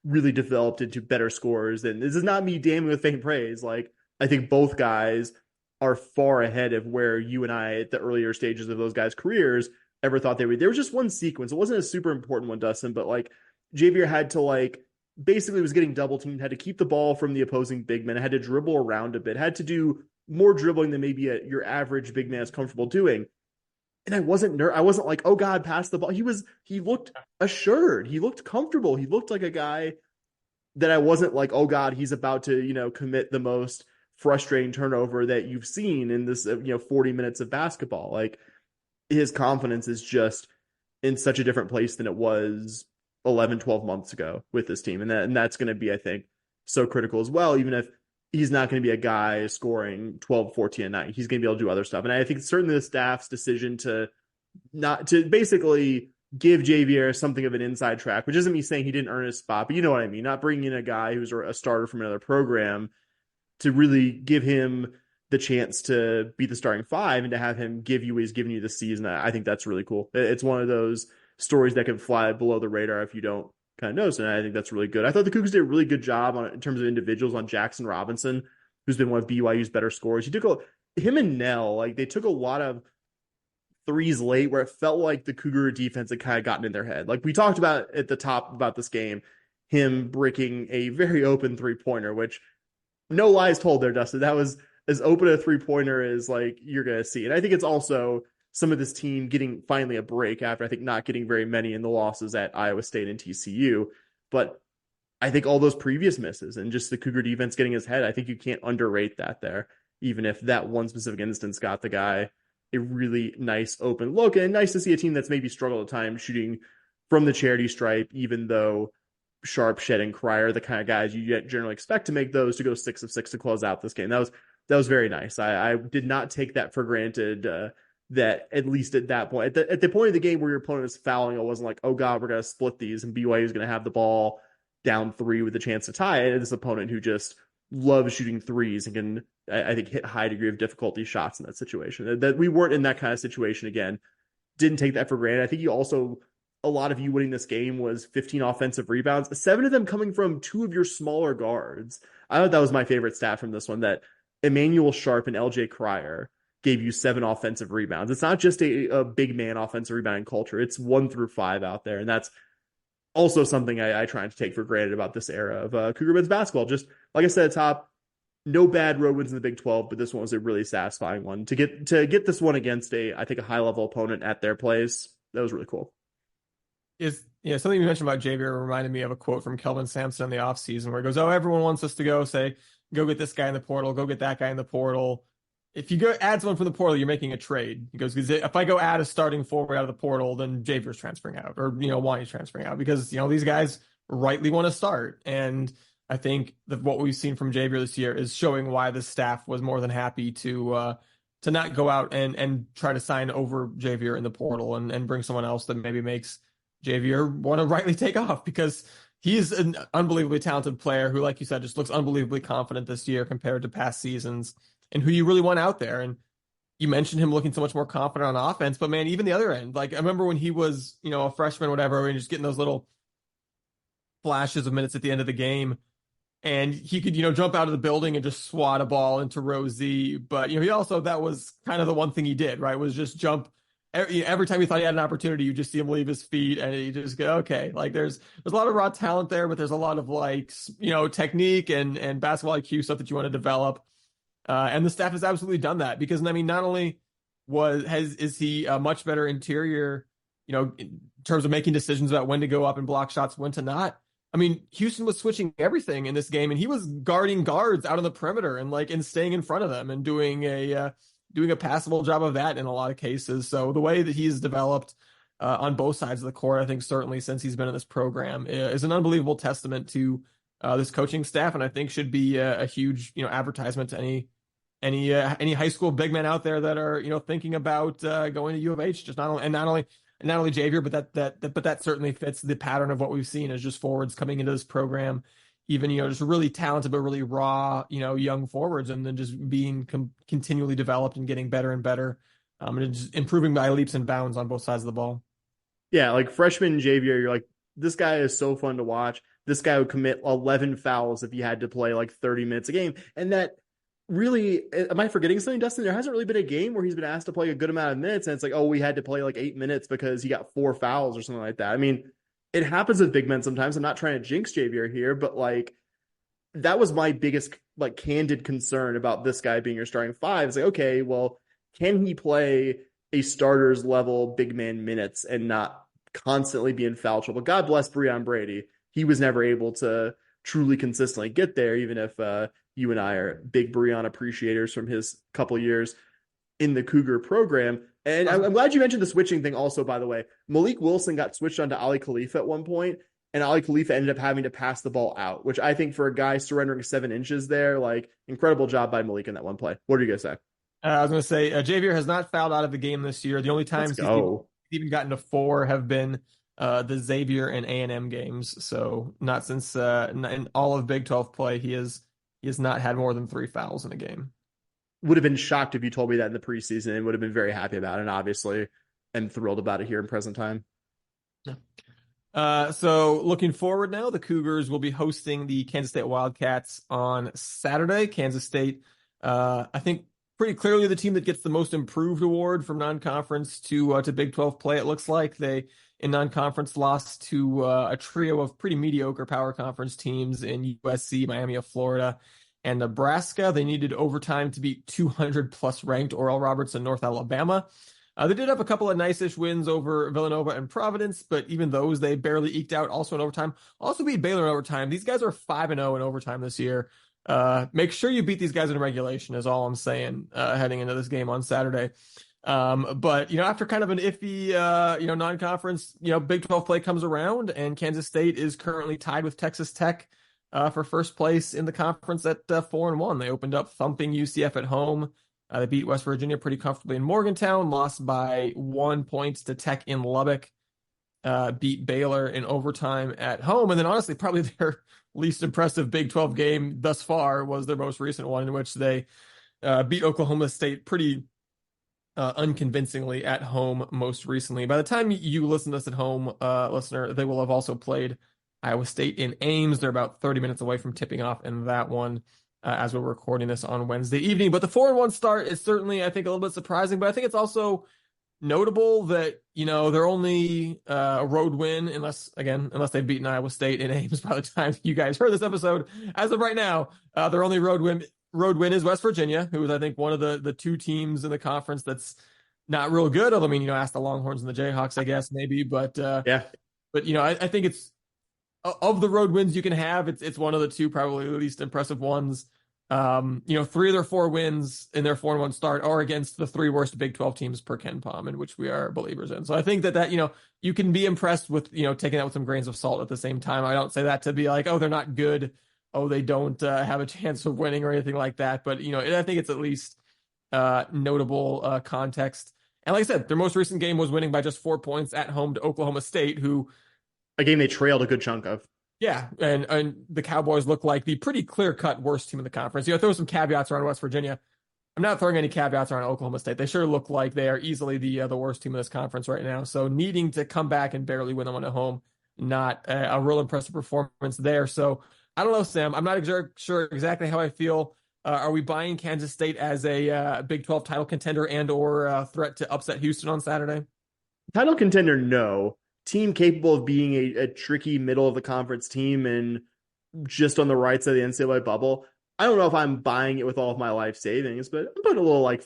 really developed into better scorers. And this is not me damning with faint praise. Like, I think both guys are far ahead of where you and I, at the earlier stages of those guys' careers, ever thought they would. There was just one sequence. It wasn't a super important one, Dustin, but like Javier had to basically was getting double teamed, had to keep the ball from the opposing big man, had to dribble around a bit, had to do more dribbling than maybe your average big man is comfortable doing. And I wasn't like, oh God, pass the ball. He looked assured. He looked comfortable. He looked like a guy that I wasn't like, oh God, he's about to, commit the most frustrating turnover that you've seen in this, 40 minutes of basketball. Like his confidence is just in such a different place than it was 11, 12 months ago with this team. And that's going to be, I think, so critical as well, even if he's not going to be a guy scoring 12, 14 a night. He's going to be able to do other stuff. And I think certainly the staff's decision to not to basically give Javier something of an inside track, which isn't me saying he didn't earn his spot, but you know what I mean? Not bringing in a guy who's a starter from another program to really give him the chance to be the starting five and to have him give you what he's giving you this season. I think that's really cool. It's one of those stories that can fly below the radar if you don't kind of notice. And I think that's really good. I thought the Cougars did a really good job in terms of individuals on Jackson Robinson, who's been one of BYU's better scorers. Him and Nell, like they took a lot of threes late where it felt like the Cougar defense had kind of gotten in their head. Like we talked about at the top about this game, him breaking a very open 3-pointer, which no lies told there, Dustin. That was as open a 3-pointer as like you're going to see. And I think it's also some of this team getting finally a break after I think not getting very many in the losses at Iowa State and TCU. But I think all those previous misses and just the Cougar defense getting his head, I think you can't underrate that there, even if that one specific instance got the guy a really nice open look. And nice to see a team that's maybe struggled at times shooting from the charity stripe, even though Sharp, Shed, and Cryer, the kind of guys you generally expect to make those, to go 6 of 6 to close out this game. That was very nice. I did not take that for granted. That at least at that point, at the point of the game where your opponent is fouling, it wasn't like, oh God, we're going to split these and BYU is going to have the ball down 3 with a chance to tie it. This opponent who just loves shooting threes and can, I think, hit high degree of difficulty shots in that situation. That we weren't in that kind of situation again. Didn't take that for granted. I think a lot of you winning this game was 15 offensive rebounds, 7 of them coming from 2 of your smaller guards. I thought that was my favorite stat from this one, that Emmanuel Sharp and LJ Cryer gave you 7 offensive rebounds. It's not just a big man offensive rebounding culture. It's 1 through 5 out there. And that's also something I try to take for granted about this era of Cougar men's basketball. Just like I said at top, no bad road wins in the Big 12, but this one was a really satisfying one. To get this one against I think a high level opponent at their place, that was really cool. Something you mentioned about Javier reminded me of a quote from Kelvin Sampson in the offseason where he goes, oh, everyone wants us to go get this guy in the portal, go get that guy in the portal. If you go add someone from the portal, you're making a trade. He goes, if I go add a starting forward out of the portal, then Javier's transferring out, or Wanya's transferring out, because these guys rightly want to start. And I think that what we've seen from Javier this year is showing why the staff was more than happy to not go out and try to sign over Javier in the portal and bring someone else that maybe makes Javier want to rightly take off, because he's an unbelievably talented player who, like you said, just looks unbelievably confident this year compared to past seasons, and who you really want out there. And you mentioned him looking so much more confident on offense, but man, even the other end, like I remember when he was, a freshman or whatever, and just getting those little flashes of minutes at the end of the game, and he could, jump out of the building and just swat a ball into row Z. But, he also, that was kind of the one thing he did, right? Was just jump. Every time he thought he had an opportunity, you just see him leave his feet and you just go, okay, like there's a lot of raw talent there, but there's a lot of technique and basketball IQ stuff that you want to develop. And the staff has absolutely done that, because not only is he a much better interior, in terms of making decisions about when to go up and block shots, when to not. Houston was switching everything in this game, and he was guarding guards out on the perimeter and staying in front of them and doing a passable job of that in a lot of cases. So the way that he's developed on both sides of the court, I think certainly since he's been in this program, is an unbelievable testament to this coaching staff, and I think should be a huge advertisement to any high school big men out there that are thinking about going to U of H. Just not only Javier, but that certainly fits the pattern of what we've seen as just forwards coming into this program, even just really talented but really raw young forwards, and then just being continually developed and getting better and better, and just improving by leaps and bounds on both sides of the ball. Yeah, like freshman Javier, you're like, this guy is so fun to watch. This guy would commit 11 fouls if he had to play like 30 minutes a game. And that really, am I forgetting something, Dustin? There hasn't really been a game where he's been asked to play a good amount of minutes, and it's like, oh, we had to play like 8 minutes because he got 4 fouls or something like that. It happens with big men sometimes. I'm not trying to jinx Javier here, but like, that was my biggest like candid concern about this guy being your starting 5. It's like, okay, well, can he play a starter's level big man minutes and not constantly be in foul trouble? God bless Breon Brady. He was never able to truly consistently get there, even if you and I are big Breon appreciators from his couple years in the Cougar program. And I'm glad you mentioned the switching thing also, by the way. Malik Wilson got switched onto Ali Khalifa at one point, and Ali Khalifa ended up having to pass the ball out, which I think for a guy surrendering 7 inches there, like incredible job by Malik in that one play. What are you going to say? I was going to say, Javier has not fouled out of the game this year. The only Let's times go. he's even gotten to 4 have been the Xavier and A&M games. So not since in all of Big 12 play, he has not had more than 3 fouls in a game. Would have been shocked if you told me that in the preseason and would have been very happy about it. And obviously, am thrilled about it here in present time. So looking forward now, the Cougars will be hosting the Kansas State Wildcats on Saturday. Kansas State, I think pretty clearly the team that gets the most improved award from non-conference to Big 12 play. It looks like they in non-conference lost to a trio of pretty mediocre power conference teams in USC, Miami of Florida, and Nebraska. They needed overtime to beat 200 plus ranked Oral Roberts in North Alabama. They did have a couple of nice-ish wins over Villanova and Providence, but even those they barely eked out also in overtime. Also beat Baylor in overtime. These guys are 5-0 in overtime this year. Make sure you beat these guys in regulation is all I'm saying heading into this game on Saturday. But after kind of an iffy non-conference, Big 12 play comes around, and Kansas State is currently tied with Texas Tech for first place in the conference at 4-1. They opened up thumping UCF at home. They beat West Virginia pretty comfortably in Morgantown, lost by 1 point to Tech in Lubbock, beat Baylor in overtime at home. And then honestly, probably their least impressive Big 12 game thus far was their most recent one, in which they beat Oklahoma State pretty unconvincingly at home most recently. By the time you listen to this at home, listener, they will have also played Iowa State in Ames. They're about 30 minutes away from tipping off in that one. As we're recording this on Wednesday evening. But the 4-1 start is certainly, I think, a little bit surprising, but I think it's also notable that, they're only a road win, unless they've beaten Iowa State in Ames by the time you guys heard this episode. As of right now, their only road win is West Virginia, who is, I think, one of the 2 teams in the conference that's not real good. Although, ask the Longhorns and the Jayhawks, I guess, maybe. But, yeah. But, I think it's, of the road wins you can have, it's one of the 2 probably the least impressive ones. 3 of their 4 wins in their 4-1 start are against the 3 worst Big 12 teams per Ken Pom, in which we are believers in. So I think that you can be impressed with taking that with some grains of salt at the same time. I don't say that to be like, oh, they're not good, oh, they don't have a chance of winning or anything like that. But I think it's at least notable context. And like I said, their most recent game was winning by just 4 points at home to Oklahoma State, who a game they trailed a good chunk of. Yeah, and the Cowboys look like the pretty clear-cut worst team in the conference. Throw some caveats around West Virginia. I'm not throwing any caveats around Oklahoma State. They sure look like they are easily the worst team in this conference right now. So needing to come back and barely win them at home, not a real impressive performance there. So I don't know, Sam. I'm not sure exactly how I feel. Are we buying Kansas State as a Big 12 title contender and or threat to upset Houston on Saturday? Title contender, no. Team capable of being a tricky middle of the conference team and just on the right side of the NCAA bubble. I don't know if I'm buying it with all of my life savings, but I'm putting a little like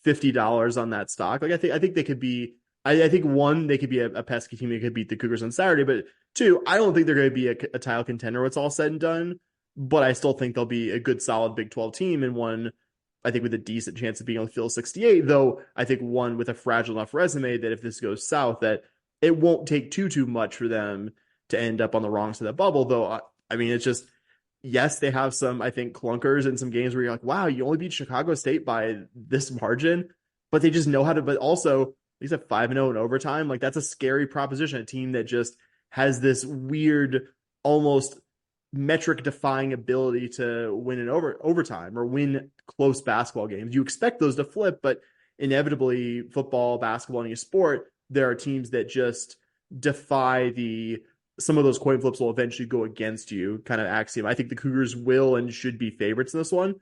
$50 on that stock. Like I think they could be. I think 1, they could be a pesky team that could beat the Cougars on Saturday, but 2, I don't think they're going to be a title contender when it's all said and done. But I still think they'll be a good, solid Big 12 team, and one I think with a decent chance of being able to fill 68. Though I think one with a fragile enough resume that if this goes south, that it won't take too much for them to end up on the wrong side of the bubble. Though, it's just, yes, they have some, I think, clunkers in some games where you're like, wow, you only beat Chicago State by this margin, but they just know how to, but also, they said 5-0 in overtime. Like, that's a scary proposition. A team that just has this weird, almost metric defying ability to win in overtime or win close basketball games. You expect those to flip, but inevitably, football, basketball, any sport, there are teams that just defy some of those coin flips will eventually go against you kind of axiom. I think the Cougars will and should be favorites in this one.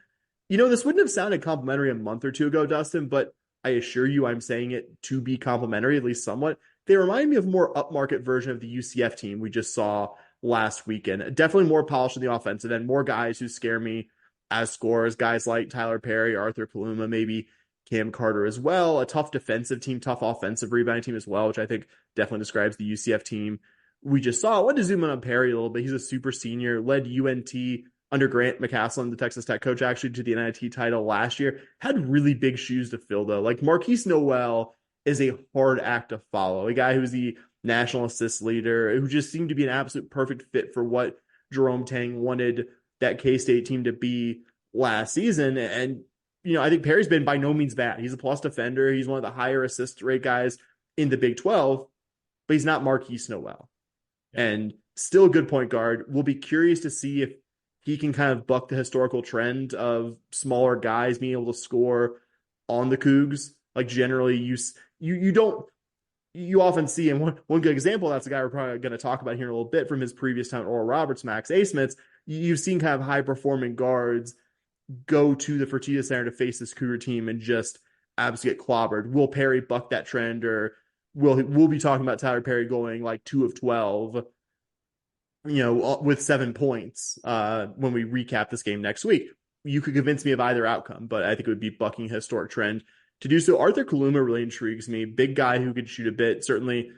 This wouldn't have sounded complimentary a month or 2 ago, Dustin, but I assure you I'm saying it to be complimentary, at least somewhat. They remind me of a more upmarket version of the UCF team we just saw last weekend. Definitely more polished in the offensive end, more guys who scare me as scorers, guys like Tyler Perry, Arthur Paluma, maybe Cam Carter as well, a tough defensive team, tough offensive rebounding team as well, which I think definitely describes the UCF team we just saw. I wanted to zoom in on Perry a little bit. He's a super senior, led UNT under Grant McCasland, the Texas Tech coach, actually to the NIT title last year. Had really big shoes to fill, though. Like Marquise Noel is a hard act to follow. A guy who's the national assist leader, who just seemed to be an absolute perfect fit for what Jerome Tang wanted that K-State team to be last season. And, I think Perry's been by no means bad. He's a plus defender. He's one of the higher assist rate guys in the Big 12, but he's not Marquise Noel. Yeah. And still a good point guard. We'll be curious to see if he can kind of buck the historical trend of smaller guys being able to score on the Cougs. Like generally you often see, and one good example, that's a guy we're probably going to talk about here in a little bit from his previous time at Oral Roberts, Max Asmith. You've seen kind of high performing guards go to the Fertitta Center to face this Cougar team and just absolutely get clobbered. Will Perry buck that trend, or we'll be talking about Tyler Perry going like 2 of 12, with 7 points when we recap this game next week. You could convince me of either outcome, but I think it would be bucking a historic trend to do so. Arthur Kaluma really intrigues me. Big guy who could shoot a bit. Certainly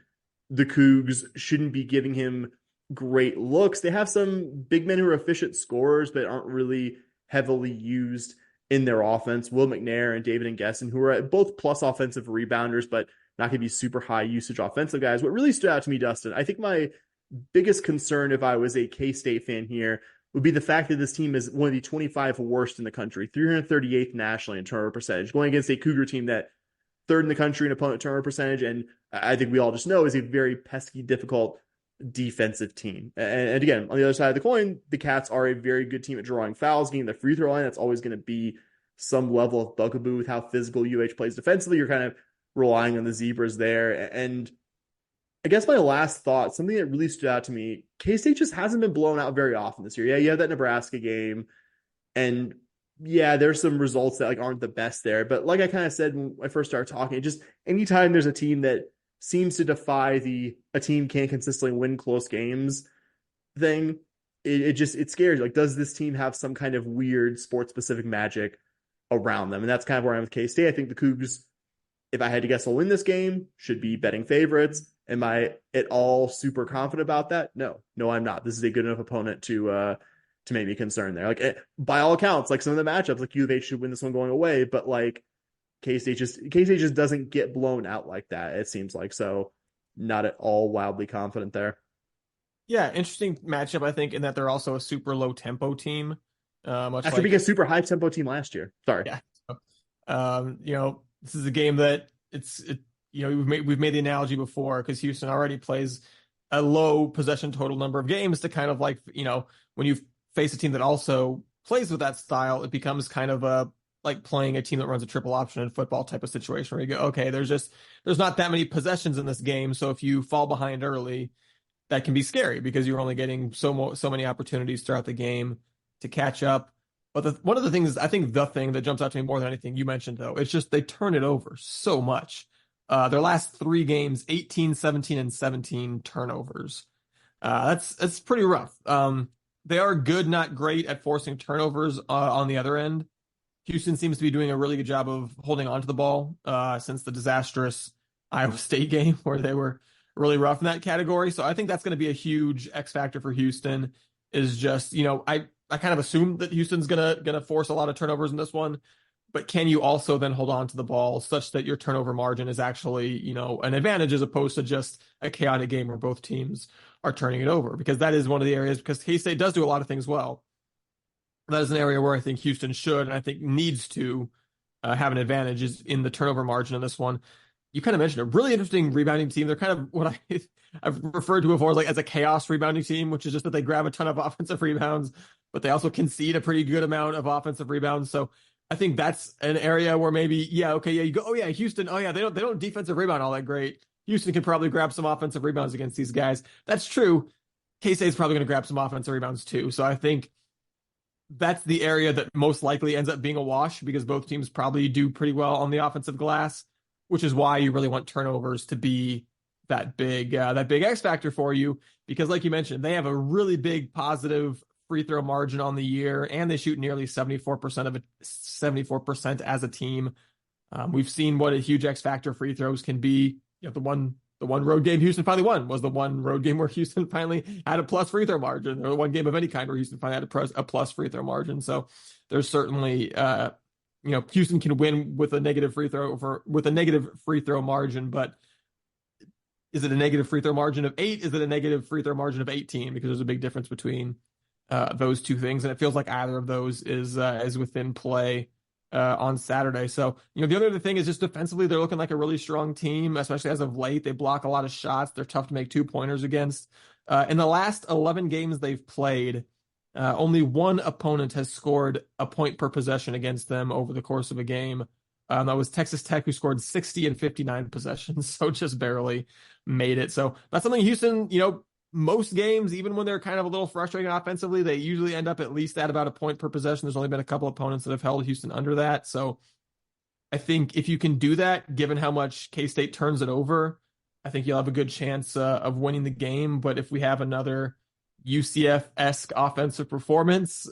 the Cougs shouldn't be giving him great looks. They have some big men who are efficient scorers, but aren't really heavily used in their offense. Will McNair and David Ngesson, who are both plus offensive rebounders, but not going to be super high usage offensive guys. What really stood out to me, Dustin, I think my biggest concern if I was a K-State fan here would be the fact that this team is one of the 25 worst in the country, 338th nationally in turnover percentage, going against a Cougar team that third in the country in opponent turnover percentage, and I think we all just know is a very pesky, difficult defensive team. And again, on the other side of the coin, the Cats are a very good team at drawing fouls, getting the free throw line. That's always going to be some level of bugaboo with how physical UH plays defensively. You're kind of relying on the Zebras there. And I guess my last thought, something that really stood out to me, K-State just hasn't been blown out very often this year. Yeah, you have that Nebraska game, and yeah, there's some results that aren't the best there. But like I kind of said when I first started talking, just anytime there's a team that seems to defy a team can't consistently win close games thing, it scares you. Like, does this team have some kind of weird sports-specific magic around them? And that's kind of where I'm with K-State. I think the Cougs, if I had to guess, will win this game, should be betting favorites. Am I at all super confident about that? No, I'm not. This is a good enough opponent to make me concerned there. Like, by all accounts, like some of the matchups, like U of H should win this one going away, but like K-State just doesn't get blown out like that, it seems like. So not at all wildly confident there. Yeah, interesting matchup, I think, in that they're also a super low tempo team. After being a super high tempo team last year. Sorry. Yeah. So, this is a game that we've made the analogy before, because Houston already plays a low possession total number of games to kind of when you face a team that also plays with that style, it becomes kind of like playing a team that runs a triple option in football type of situation where you go, okay, there's not that many possessions in this game. So if you fall behind early, that can be scary because you're only getting so many opportunities throughout the game to catch up. But one of the things, I think the thing that jumps out to me more than anything you mentioned, though, it's just they turn it over so much. Their last 3 games, 18, 17, and 17 turnovers. That's pretty rough. They are good, not great at forcing turnovers on the other end. Houston seems to be doing a really good job of holding on to the ball since the disastrous Iowa State game where they were really rough in that category. So I think that's going to be a huge X factor for Houston, is just, I kind of assume that Houston's gonna force a lot of turnovers in this one, but can you also then hold on to the ball such that your turnover margin is actually, an advantage as opposed to just a chaotic game where both teams are turning it over? Because that is one of the areas, because K-State does do a lot of things well. That is an area where I think Houston should, and I think needs to have an advantage, is in the turnover margin in this one. You kind of mentioned a really interesting rebounding team. They're kind of what I've referred to before as a chaos rebounding team, which is just that they grab a ton of offensive rebounds, but they also concede a pretty good amount of offensive rebounds. So I think that's an area where maybe, you go, oh yeah, Houston, oh yeah, they don't defensive rebound all that great. Houston can probably grab some offensive rebounds against these guys. That's true. K-State's probably going to grab some offensive rebounds too. So I think that's the area that most likely ends up being a wash, because both teams probably do pretty well on the offensive glass, which is why you really want turnovers to be that big X factor for you. Because like you mentioned, they have a really big positive free throw margin on the year, and they shoot nearly 74% as a team. We've seen what a huge X factor free throws can be. The one The one road game Houston finally won was the one road game where Houston finally had a plus free throw margin, or the one game of any kind where Houston finally had a plus free throw margin. So there's certainly, Houston can win with a negative free throw margin, but is it a negative free throw margin of 8? Is it a negative free throw margin of 18? Because there's a big difference between those two things, and it feels like either of those is within play on Saturday. So, the other thing is just defensively, they're looking like a really strong team, especially as of late. They block a lot of shots. They're tough to make 2-pointers against. In the last 11 games they've played, only one opponent has scored a point per possession against them over the course of a game. That was Texas Tech, who scored 60 and 59 possessions, so just barely made it. So that's something Houston, most games, even when they're kind of a little frustrating offensively, they usually end up at least at about a point per possession. There's only been a couple opponents that have held Houston under that. So I think if you can do that, given how much K-State turns it over, I think you'll have a good chance of winning the game. But if we have another UCF-esque offensive performance,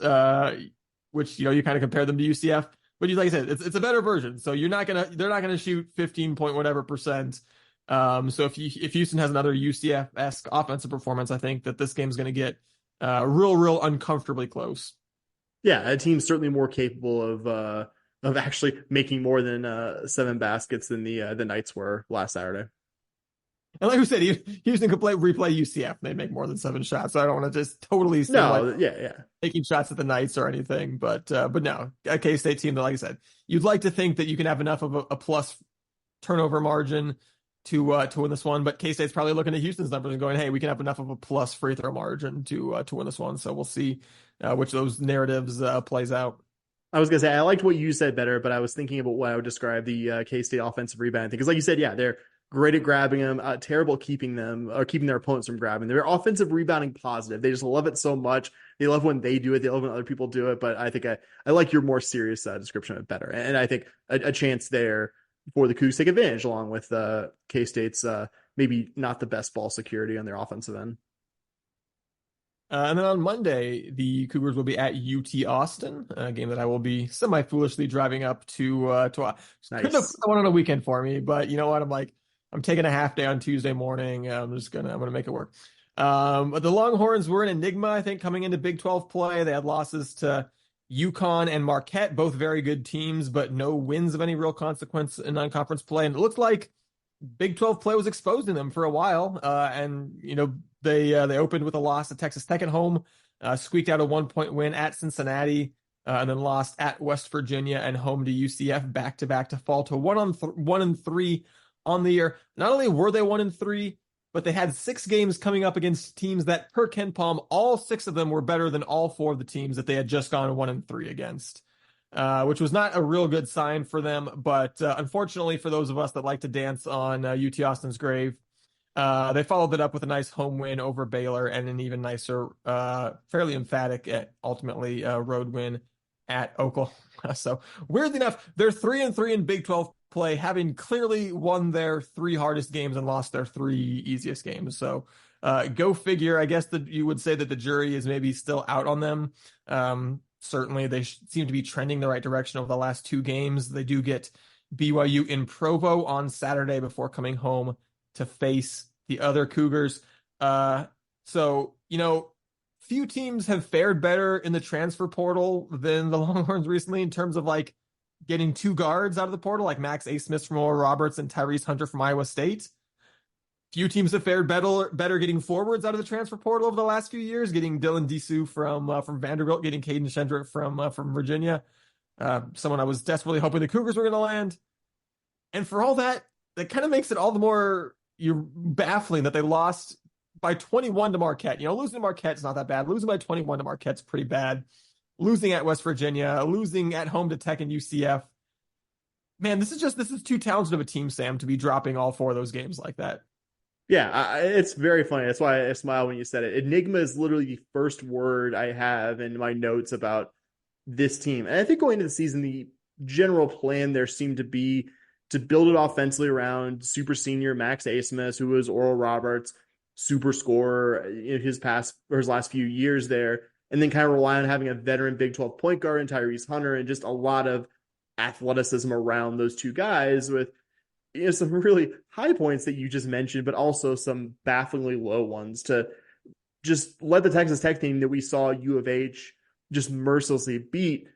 which, you kind of compare them to UCF, but like I said, it's a better version. So they're not gonna shoot 15 point whatever percent. So if Houston has another UCF-esque offensive performance, I think that this game is going to get real uncomfortably close. Yeah, a team's certainly more capable of actually making more than 7 baskets than the Knights were last Saturday. And like we said, Houston could replay UCF, and they'd make more than 7 shots. So I don't want to just totally taking shots at the Knights or anything, but no, a K-State team that, like I said, you'd like to think that you can have enough of a plus turnover margin to win this one, but K-State's probably looking at Houston's numbers and going, hey, we can have enough of a plus free throw margin to win this one. So we'll see which of those narratives plays out. I was gonna say I liked what you said better, but I was thinking about what I would describe the K-State offensive rebound thing, because like you said, yeah, they're great at grabbing them, terrible at keeping them or keeping their opponents from grabbing. They're offensive rebounding positive. They just love it so much. They love when they do it. They love when other people do it. But I think I like your more serious description of it better, and I think a chance there for the Cougs to take advantage, along with K-State's maybe not the best ball security on their offensive end. And then on Monday, the Cougars will be at UT Austin, a game that I will be semi-foolishly driving up to. Nice. Couldn't have put one on a weekend for me, but you know what? I'm taking a half day on Tuesday morning. I'm gonna make it work. But the Longhorns were an enigma, I think, coming into Big 12 play. They had losses to UConn and Marquette, both very good teams, but no wins of any real consequence in non-conference play. And it looks like Big 12 play was exposed in them for a while. They opened with a loss to Texas Tech at home, squeaked out a 1-point win at Cincinnati, and then lost at West Virginia and home to UCF back-to-back to fall to 1-3 on the year. Not only were they 1-3, but they had 6 games coming up against teams that, per Ken Palm, all 6 of them were better than all 4 of the teams that they had just gone 1-3 against, which was not a real good sign for them. But unfortunately, for those of us that like to dance on UT Austin's grave, they followed it up with a nice home win over Baylor and an even nicer, fairly emphatic, ultimately road win at Oklahoma. So weirdly enough, they're 3-3 in Big 12 play, having clearly won their 3 hardest games and lost their 3 easiest games. So go figure. I guess that you would say that the jury is maybe still out on them. Certainly they seem to be trending the right direction over the last 2 games. They do get BYU in Provo on Saturday before coming home to face the other Cougars. So, few teams have fared better in the transfer portal than the Longhorns recently in terms of like getting 2 guards out of the portal, like Max A. Smith from Oral Roberts and Tyrese Hunter from Iowa State. Few teams have fared better getting forwards out of the transfer portal over the last few years, getting Dylan Disu from Vanderbilt, getting Caden Shendrick from Virginia, someone I was desperately hoping the Cougars were going to land. And for all that kind of makes it all the more baffling that they lost by 21 to Marquette. Losing to Marquette's not that bad. Losing by 21 to Marquette's pretty bad. Losing at West Virginia, losing at home to Tech and UCF. Man, this is too talented of a team, Sam, to be dropping all 4 of those games like that. Yeah, it's very funny. That's why I smiled when you said it. Enigma is literally the first word I have in my notes about this team. And I think going into the season, the general plan there seemed to be to build it offensively around super senior Max Asmus, who was Oral Roberts, super scorer in his last few years there, and then kind of rely on having a veteran Big 12 point guard in Tyrese Hunter and just a lot of athleticism around those 2 guys with some really high points that you just mentioned, but also some bafflingly low ones to just let the Texas Tech team that we saw U of H just mercilessly beat,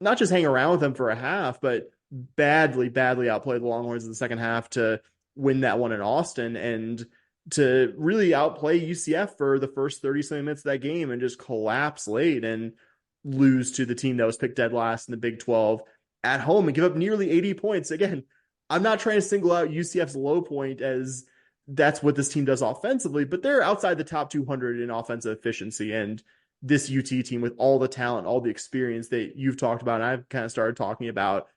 not just hang around with them for a half, but badly outplay the Longhorns in the second half to win that one in Austin and to really outplay UCF for the first 30 something minutes of that game and just collapse late and lose to the team that was picked dead last in the Big 12 at home and give up nearly 80 points. Again, I'm not trying to single out UCF's low point as that's what this team does offensively, but they're outside the top 200 in offensive efficiency. And this UT team, with all the talent, all the experience that you've talked about, and I've kind of started talking about,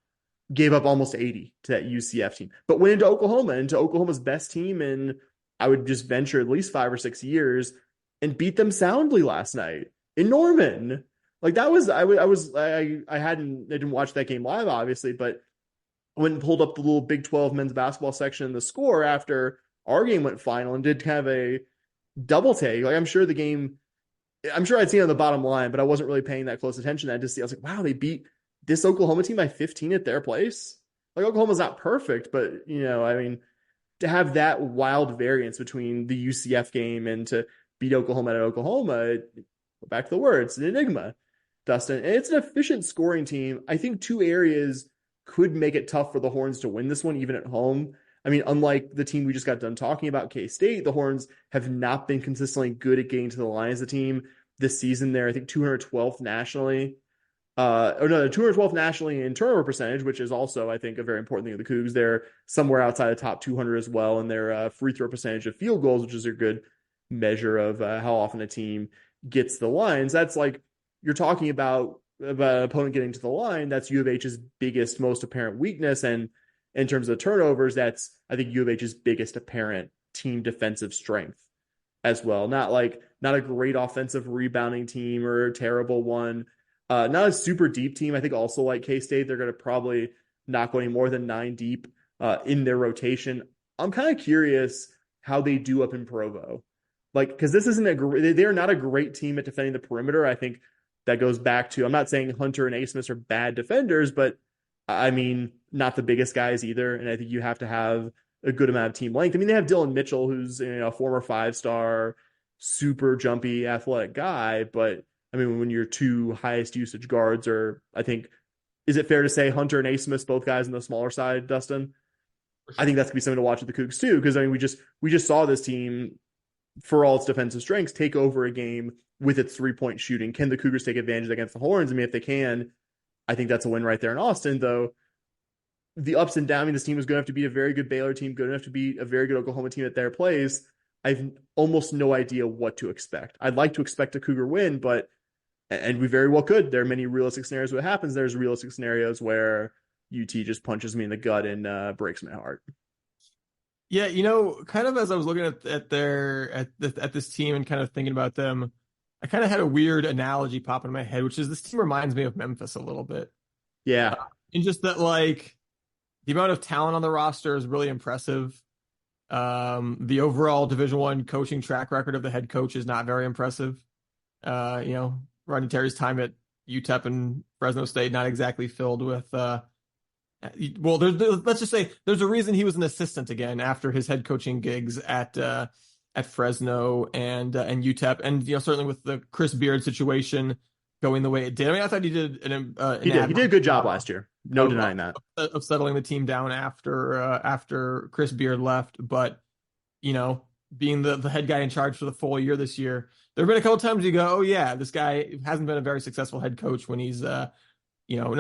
gave up almost 80 to that UCF team, but went into Oklahoma's best team in, I would just venture, at least 5 or 6 years, and beat them soundly last night in Norman. Like that was, I didn't watch that game live, obviously, but I went and pulled up the little Big 12 men's basketball section in the score after our game went final and did kind of a double take. Like I'm sure I'd seen it on the bottom line, but I wasn't really paying that close attention. I was like, wow, they beat this Oklahoma team by 15 at their place. Like Oklahoma's not perfect, but to have that wild variance between the UCF game and to beat Oklahoma at Oklahoma, back to the words, an enigma, Dustin. And it's an efficient scoring team. I think two areas could make it tough for the Horns to win this one, even at home. Unlike the team we just got done talking about, K-State, the Horns have not been consistently good at getting to the line as a team this season. They're, I think, 212th nationally. They're 212th nationally in turnover percentage, which is also, I think, a very important thing of the Cougs. They're somewhere outside the top 200 as well, and their free throw percentage of field goals, which is a good measure of how often a team gets the lines. That's like, you're talking about an opponent getting to the line. That's U of H's biggest, most apparent weakness, and in terms of turnovers, that's, I think, U of H's biggest apparent team defensive strength as well. Not a great offensive rebounding team or a terrible one. Not a super deep team. I think also like K-State, they're going to probably not go any more than 9 deep in their rotation. I'm kind of curious how they do up in Provo. Because this isn't they're not a great team at defending the perimeter. I think that goes back to, I'm not saying Hunter and Asmus are bad defenders, but not the biggest guys either. And I think you have to have a good amount of team length. They have Dylan Mitchell, who's a former 5-star, super jumpy, athletic guy. But when your two highest usage guards are, I think, is it fair to say Hunter and Asmus, both guys on the smaller side, Dustin? Sure. I think that's gonna be something to watch with the Cougs too, because we just saw this team, for all its defensive strengths, take over a game with its 3-point shooting. Can the Cougars take advantage against the Horns? If they can, I think that's a win right there in Austin, though. The ups and downs, this team is going to have to beat a very good Baylor team, good enough to beat a very good Oklahoma team at their place. I've almost no idea what to expect. I'd like to expect a Cougar win, and we very well could. There are many realistic scenarios where it happens. There's realistic scenarios where UT just punches me in the gut and breaks my heart. Yeah, kind of as I was looking at this team and kind of thinking about them, I kind of had a weird analogy pop in my head, which is this team reminds me of Memphis a little bit. Yeah. And just that, the amount of talent on the roster is really impressive. The overall Division I coaching track record of the head coach is not very impressive. Rodney Terry's time at UTEP and Fresno State not exactly filled with. Let's just say there's a reason he was an assistant again after his head coaching gigs at Fresno and UTEP, and certainly with the Chris Beard situation going the way it did. I thought he did he did a good job last year. No denying that, of settling the team down after Chris Beard left. But being the head guy in charge for the full year this year, there have been a couple times you go, oh yeah, this guy hasn't been a very successful head coach when he's not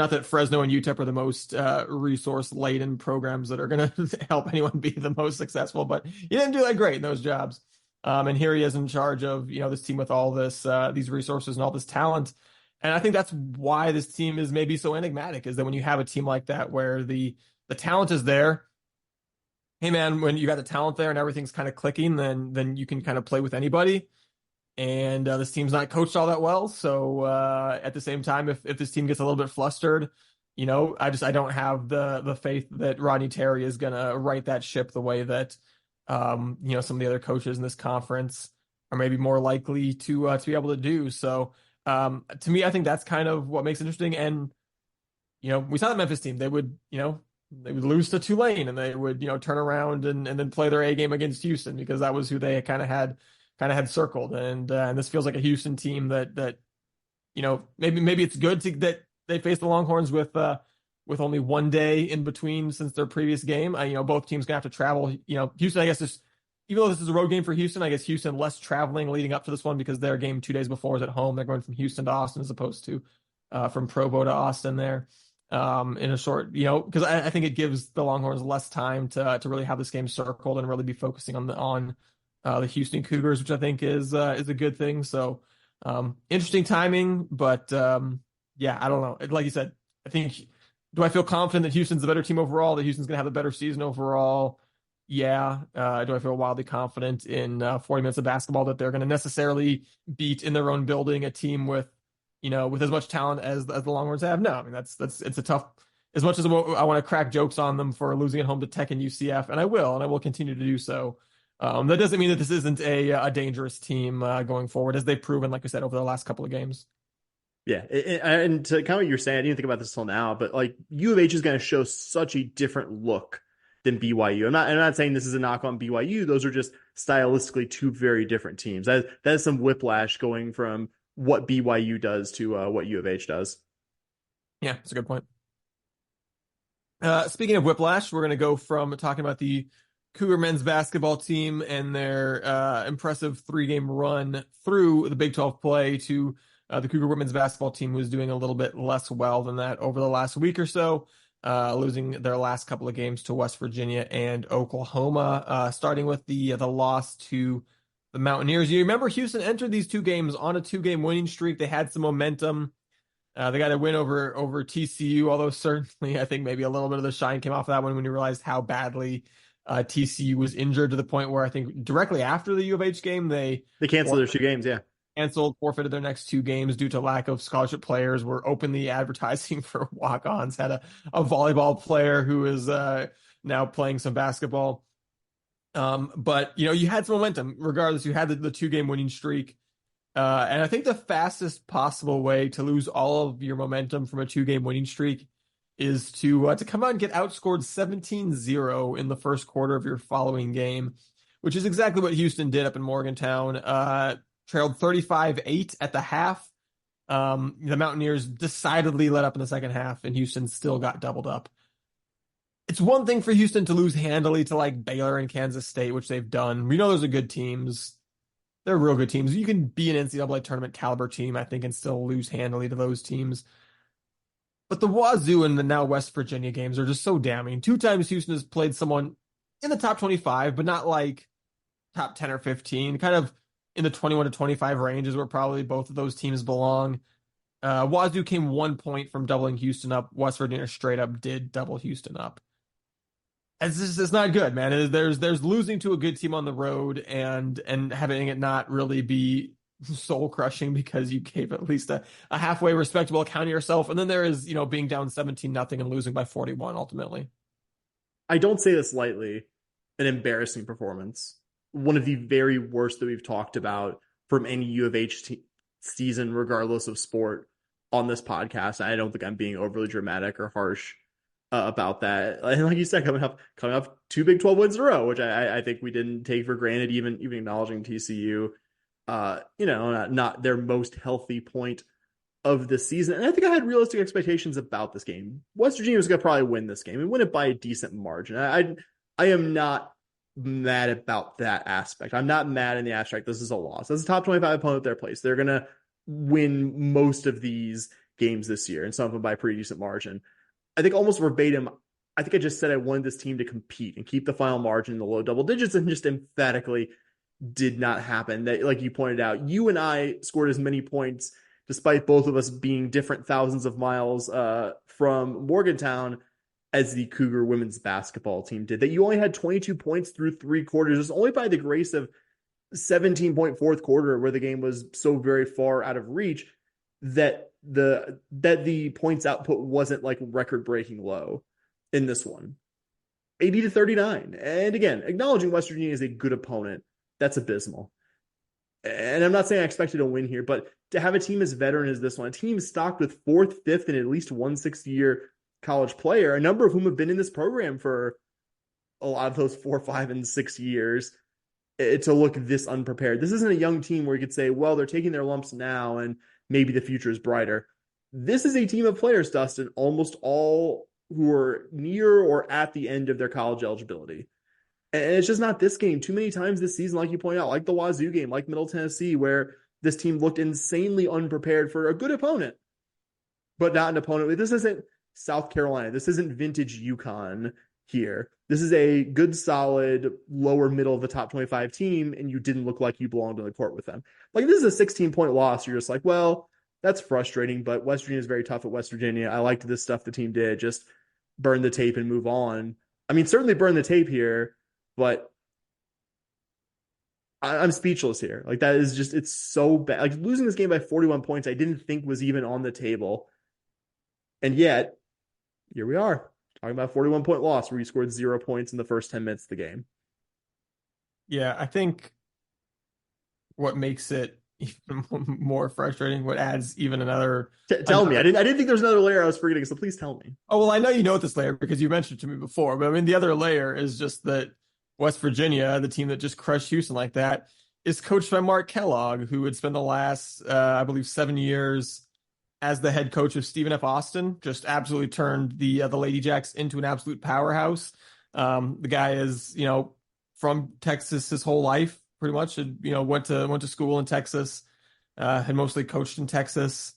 that Fresno and UTEP are the most resource laden programs that are going to help anyone be the most successful, but he didn't do that great in those jobs. And here he is in charge of this team with all this these resources and all this talent. And I think that's why this team is maybe so enigmatic, is that when you have a team like that where the talent is there, hey man, when you got the talent there and everything's kind of clicking, then you can kind of play with anybody. And this team's not coached all that well. So at the same time, if this team gets a little bit flustered, I don't have the faith that Rodney Terry is going to right that ship the way that some of the other coaches in this conference are maybe more likely to be able to do. So to me, I think that's kind of what makes it interesting. And we saw the Memphis team; they would they would lose to Tulane and they would, turn around and then play their A game against Houston because that was who they kind of had circled. And this feels like a Houston team that maybe it's good that they face the Longhorns with only one day in between since their previous game. Both teams gonna have to travel. Houston, I guess, even though this is a road game for Houston, I guess Houston less traveling leading up to this one because their game 2 days before is at home. They're going from Houston to Austin as opposed to from Provo to Austin there in a short, because I think it gives the Longhorns less time to really have this game circled and really be focusing on the Houston Cougars, which I think is a good thing. So interesting timing, but yeah, I don't know. Like you said, I think, do I feel confident that Houston's the better team overall, that Houston's going to have a better season overall? Yeah. Do I feel wildly confident in 40 minutes of basketball that they're going to necessarily beat in their own building a team with as much talent as the Longhorns have? No, I mean, it's a tough, as much as I want to crack jokes on them for losing at home to Tech and UCF, and I will continue to do so. That doesn't mean that this isn't a dangerous team going forward, as they've proven, like I said, over the last couple of games. Yeah, and to kind of what you're saying, I didn't think about this till now, but like U of H is going to show such a different look than BYU. I'm not saying this is a knock on BYU. Those are just stylistically two very different teams. That is some whiplash going from what BYU does to what U of H does. Yeah, that's a good point. Speaking of whiplash, we're going to go from talking about the Cougar men's basketball team and their impressive 3-game run through the Big 12 play to the Cougar women's basketball team, was doing a little bit less well than that over the last week or so, losing their last couple of games to West Virginia and Oklahoma, starting with the loss to the Mountaineers. You remember Houston entered these 2 games on a 2-game winning streak. They had some momentum. They got a win over TCU, although certainly I think maybe a little bit of the shine came off of that one when you realized how badly TCU was injured, to the point where I think directly after the U of H game, they canceled their 2 games. Yeah. Forfeited their next 2 games due to lack of scholarship players, were openly advertising for walk-ons, had a volleyball player who is now playing some basketball. But, you had some momentum. Regardless, you had the 2-game winning streak. And I think the fastest possible way to lose all of your momentum from a 2-game winning streak is to come out and get outscored 17-0 in the first quarter of your following game, which is exactly what Houston did up in Morgantown. Trailed 35-8 at the half. The Mountaineers decidedly let up in the second half, and Houston still got doubled up. It's one thing for Houston to lose handily to like Baylor and Kansas State, which they've done. We know those are good teams. They're real good teams. You can be an NCAA tournament caliber team, I think, and still lose handily to those teams. But the Wazoo and the now West Virginia games are just so damning. 2 times Houston has played someone in the top 25, but not like top 10 or 15, kind of in the 21 to 25 range is where probably both of those teams belong. Wazoo came 1 point from doubling Houston up. West Virginia straight up did double Houston up. It's not good, man. There's losing to a good team on the road and having it not really be soul crushing because you gave at least a halfway respectable account of yourself. And then there is, being down 17-0 and losing by 41 ultimately. I don't say this lightly. An embarrassing performance. One of the very worst that we've talked about from any U of H season, regardless of sport, on this podcast. I don't think I'm being overly dramatic or harsh about that. And like you said, coming up 2 Big 12 wins in a row, which I think we didn't take for granted, even acknowledging TCU, not their most healthy point of the season. And I think I had realistic expectations about this game. West Virginia was going to probably win this game and win it by a decent margin. I am not mad about that aspect. I'm not mad in the abstract. This is a loss. That's a top 25 opponent at their place. They're going to win most of these games this year, and some of them by a pretty decent margin. I think almost verbatim, I think I just said I wanted this team to compete and keep the final margin in the low double digits, and just emphatically did not happen. That, like you pointed out, you and I scored as many points, despite both of us being different thousands of miles from Morgantown, as the Cougar women's basketball team did. That you only had 22 points through 3 quarters. It's only by the grace of 17-point fourth quarter, where the game was so very far out of reach, that the points output wasn't like record-breaking low in this one. 80-39. And again, acknowledging West Virginia is a good opponent, that's abysmal. And I'm not saying I expected a win here, but to have a team as veteran as this one, a team stocked with 4th, 5th, and at least 1 6th-year college player, a number of whom have been in this program for a lot of those 4, 5, and 6 years, to look this unprepared. This isn't a young team where you could say, well, they're taking their lumps now and maybe the future is brighter. This is a team of players, Dustin, almost all who are near or at the end of their college eligibility. And it's just not this game. Too many times this season, like you point out, like the Wazoo game, like Middle Tennessee, where this team looked insanely unprepared for a good opponent, but not an opponent. This isn't South Carolina. This isn't vintage UConn here. This is a good, solid, lower middle of the top 25 team, and you didn't look like you belonged on the court with them. Like, this is a 16-point loss. You're just like, well, that's frustrating, but West Virginia is very tough at West Virginia. I liked this stuff the team did. Just burn the tape and move on. I mean, certainly burn the tape here, but I'm speechless here. Like, that is just, it's so bad. Like, losing this game by 41 points, I didn't think was even on the table. And yet, here we are, talking about a 41-point loss where you scored 0 points in the first 10 minutes of the game. Yeah, I think what makes it even more frustrating, what adds even another... Tell me. I didn't think there was another layer I was forgetting, so please tell me. Oh, well, I know you know this layer because you mentioned it to me before, but I mean, the other layer is just that West Virginia, the team that just crushed Houston like that, is coached by Mark Kellogg, who had spent the last, I believe, 7 years as the head coach of Stephen F. Austin. Just absolutely turned the Lady Jacks into an absolute powerhouse. The guy is, from Texas his whole life, pretty much. Went to school in Texas, had mostly coached in Texas.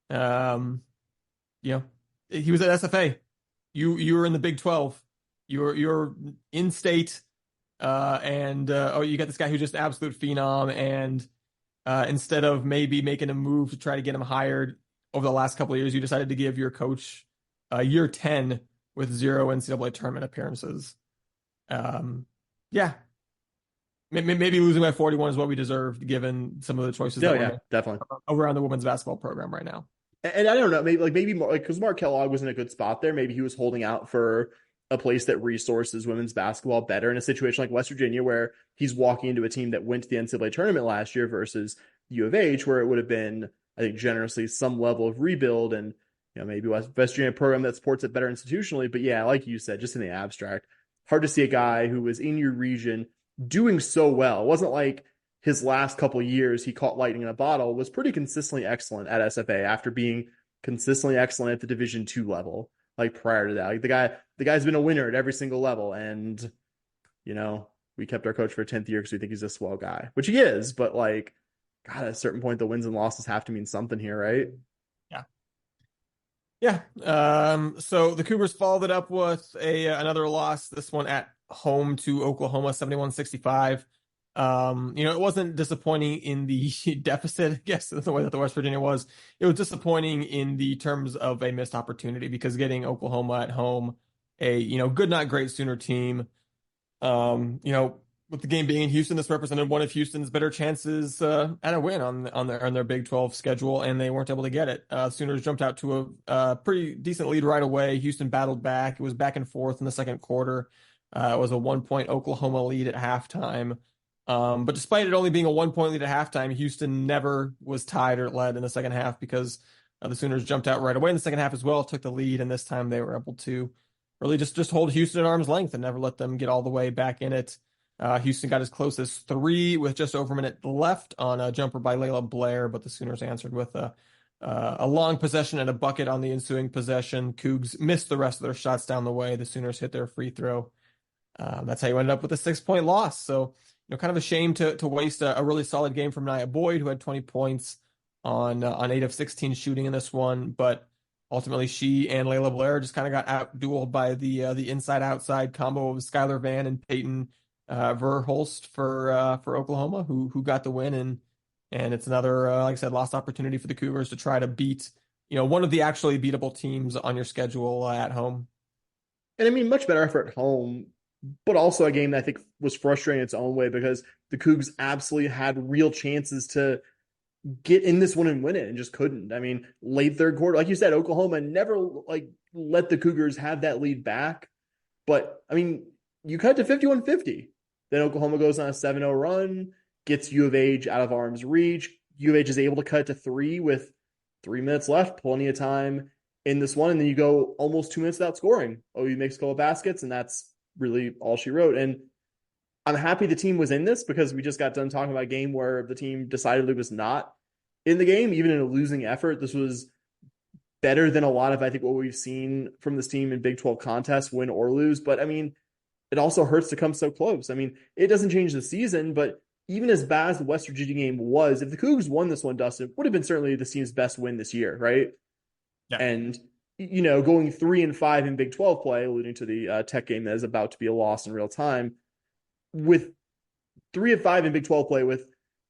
He was at SFA. You were in the Big 12. You're in state. You got this guy who's just absolute phenom, and instead of maybe making a move to try to get him hired over the last couple of years, you decided to give your coach year 10 with 0 NCAA tournament appearances. Maybe losing by 41 is what we deserved, given some of the choices definitely around the women's basketball program right now. And I don't know, maybe more, like, because Mark Kellogg was in a good spot there. Maybe he was holding out for a place that resources women's basketball better in a situation like West Virginia, where he's walking into a team that went to the NCAA tournament last year versus U of H, where it would have been, I think, generously some level of rebuild, and maybe West Virginia program that supports it better institutionally. But yeah, like you said, just in the abstract, hard to see a guy who was in your region doing so well. It wasn't like his last couple of years he caught lightning in a bottle. Was pretty consistently excellent at SFA after being consistently excellent at the Division II level. Like, prior to that, like, the guy's been a winner at every single level, and we kept our coach for a 10th year because we think he's a swell guy, which he is. But, like, God, at a certain point, the wins and losses have to mean something here, right? Yeah. So the Cougars followed it up with another loss. This one at home to Oklahoma, 71-65. It wasn't disappointing in the deficit, I guess, the way that the West Virginia was. It was disappointing in the terms of a missed opportunity, because getting Oklahoma at home, a good, not great Sooner team, with the game being in Houston, this represented one of Houston's better chances at a win on their Big 12 schedule, and they weren't able to get it. Sooners jumped out to a pretty decent lead right away. Houston battled back. It was back and forth in the second quarter. It was a 1-point Oklahoma lead at halftime. But despite it only being a 1-point lead at halftime, Houston never was tied or led in the second half, because the Sooners jumped out right away in the second half as well, took the lead, and this time they were able to really just hold Houston at arm's length and never let them get all the way back in it. Houston got as close as 3 with just over a minute left on a jumper by Layla Blair, but the Sooners answered with a long possession and a bucket on the ensuing possession. Cougs missed the rest of their shots down the way. The Sooners hit their free throw. That's how you ended up with a 6-point loss. So, kind of a shame to waste a really solid game from Nia Boyd, who had 20 points on 8 of 16 shooting in this one. But ultimately, she and Layla Blair just kind of got out-dueled by the inside-outside combo of Skylar Vann and Peyton Verhulst for Oklahoma, who got the win. And it's another, like I said, lost opportunity for the Cougars to try to beat, one of the actually beatable teams on your schedule at home. And I mean, much better effort at home, but also a game that I think was frustrating in its own way, because the Cougs absolutely had real chances to get in this one and win it and just couldn't. I mean, late third quarter, like you said, Oklahoma never let the Cougars have that lead back. But I mean, you cut to 51-50. Then Oklahoma goes on a 7-0 run, gets U of H out of arm's reach. U of H is able to cut to 3 with 3 minutes left, plenty of time in this one, and then you go almost 2 minutes without scoring. OU makes a couple of baskets, and that's really all she wrote. And I'm happy the team was in this because we just got done talking about a game where the team decidedly was not in the game, even in a losing effort. This was better than a lot of, I think, what we've seen from this team in Big 12 contests, win or lose. But I mean, it also hurts to come so close. I mean, it doesn't change the season, but even as bad as the West Virginia game was, if the Cougars won this one, Dustin, it would have been certainly this team's best win this year, right? Yeah. And going 3-5 in Big 12 play, alluding to the Tech game that is about to be a loss in real time, with 3-5 in Big 12 play, with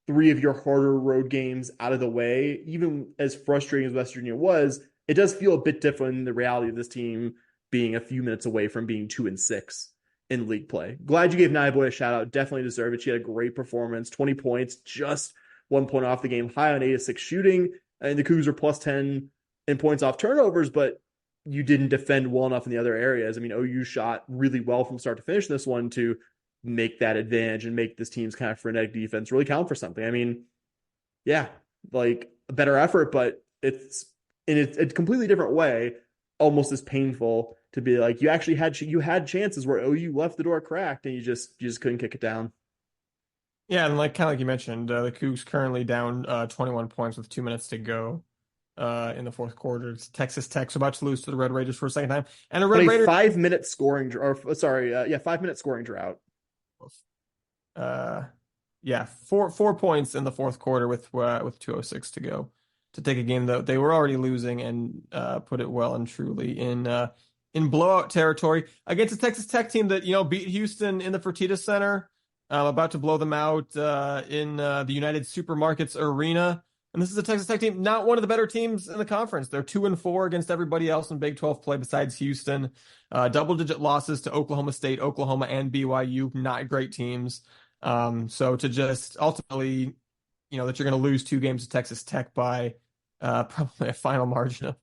three of your harder road games out of the way, even as frustrating as West Virginia was, it does feel a bit different in the reality of this team being a few minutes away from being 2-6 in league play. Glad you gave Nia Boy a shout out. Definitely deserve it. She had a great performance, 20 points, just 1 point off the game, high on 8 of 6 shooting. And the Cougs are plus 10 in points off turnovers, but you didn't defend well enough in the other areas. I mean, OU shot really well from start to finish this one to make that advantage and make this team's kind of frenetic defense really count for something. I mean, yeah, like a better effort, but it's in a completely different way, almost as painful to be like, you actually had chances where OU left the door cracked and you just couldn't kick it down. Yeah, and kind of like you mentioned, the Cougs currently down 21 points with 2 minutes to go in the fourth quarter. It's Texas Tech's about to lose to the Red Raiders for a second time, and But a 5-minute scoring, 5-minute scoring drought. Yeah, four points in the fourth quarter with 2:06 to go to take a game that they were already losing and put it well and truly in blowout territory against a Texas Tech team that beat Houston in the Fertitta Center, about to blow them out in the United Supermarkets Arena. And this is a Texas Tech team, not one of the better teams in the conference. They're 2-4 against everybody else in Big 12 play besides Houston. Double-digit losses to Oklahoma State, Oklahoma, and BYU. Not great teams. So to just ultimately, that you're going to lose 2 games to Texas Tech by probably a final margin of.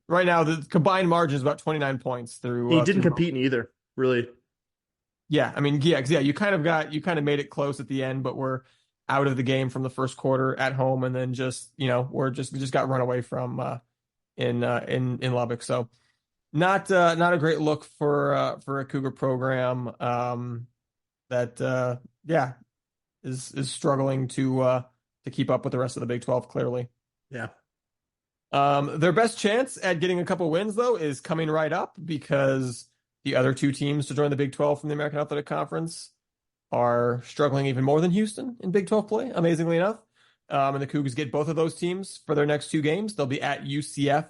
Right now, the combined margin is about 29 points through. He didn't compete in either, really. Yeah, I mean, yeah, you kind of made it close at the end, but we're out of the game from the first quarter at home, and then just we're just got run away from in Lubbock. So not a great look for a Cougar program that is struggling to keep up with the rest of the Big 12 clearly. Yeah. Their best chance at getting a couple wins though is coming right up because the other 2 teams to join the Big 12 from the American Athletic Conference are struggling even more than Houston in Big 12 play, amazingly enough. And the Cougars get both of those teams for their next 2 games. They'll be at UCF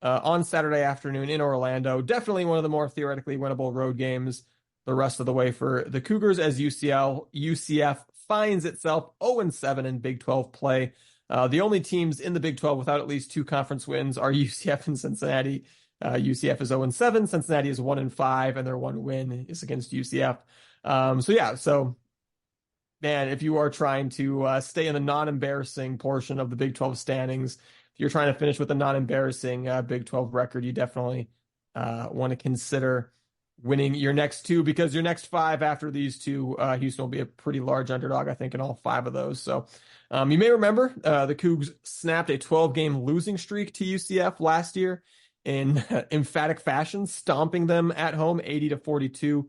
on Saturday afternoon in Orlando. Definitely one of the more theoretically winnable road games the rest of the way for the Cougars as UCF finds itself 0-7 in Big 12 play. The only teams in the Big 12 without at least 2 conference wins are UCF and Cincinnati. UCF is 0-7, Cincinnati is 1-5, and their 1 win is against UCF. So man, if you are trying to stay in the non-embarrassing portion of the Big 12 standings, if you're trying to finish with a non-embarrassing Big 12 record, you definitely want to consider winning your next 2 because your next 5 after these 2, Houston will be a pretty large underdog, I think, in all 5 of those. So you may remember the Cougs snapped a 12-game losing streak to UCF last year in emphatic fashion, stomping them at home 80-42.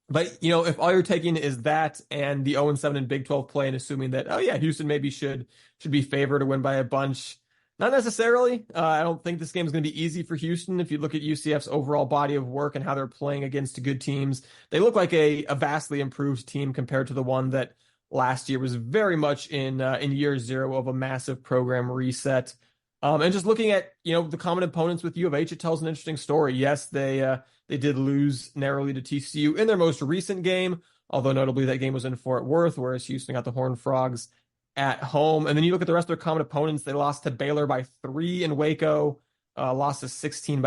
But if all you're taking is that and the 0-7 in Big 12 play and assuming that, Houston maybe should be favored to win by a bunch, not necessarily. I don't think this game is going to be easy for Houston. If you look at UCF's overall body of work and how they're playing against good teams, they look like a vastly improved team compared to the one that last year was very much in year 0 of a massive program reset. And just looking at the common opponents with U of H, it tells an interesting story. Yes, they did lose narrowly to TCU in their most recent game, although notably that game was in Fort Worth, whereas Houston got the Horned Frogs at home. And then you look at the rest of their common opponents. They lost to Baylor by 3 in Waco, lost by 16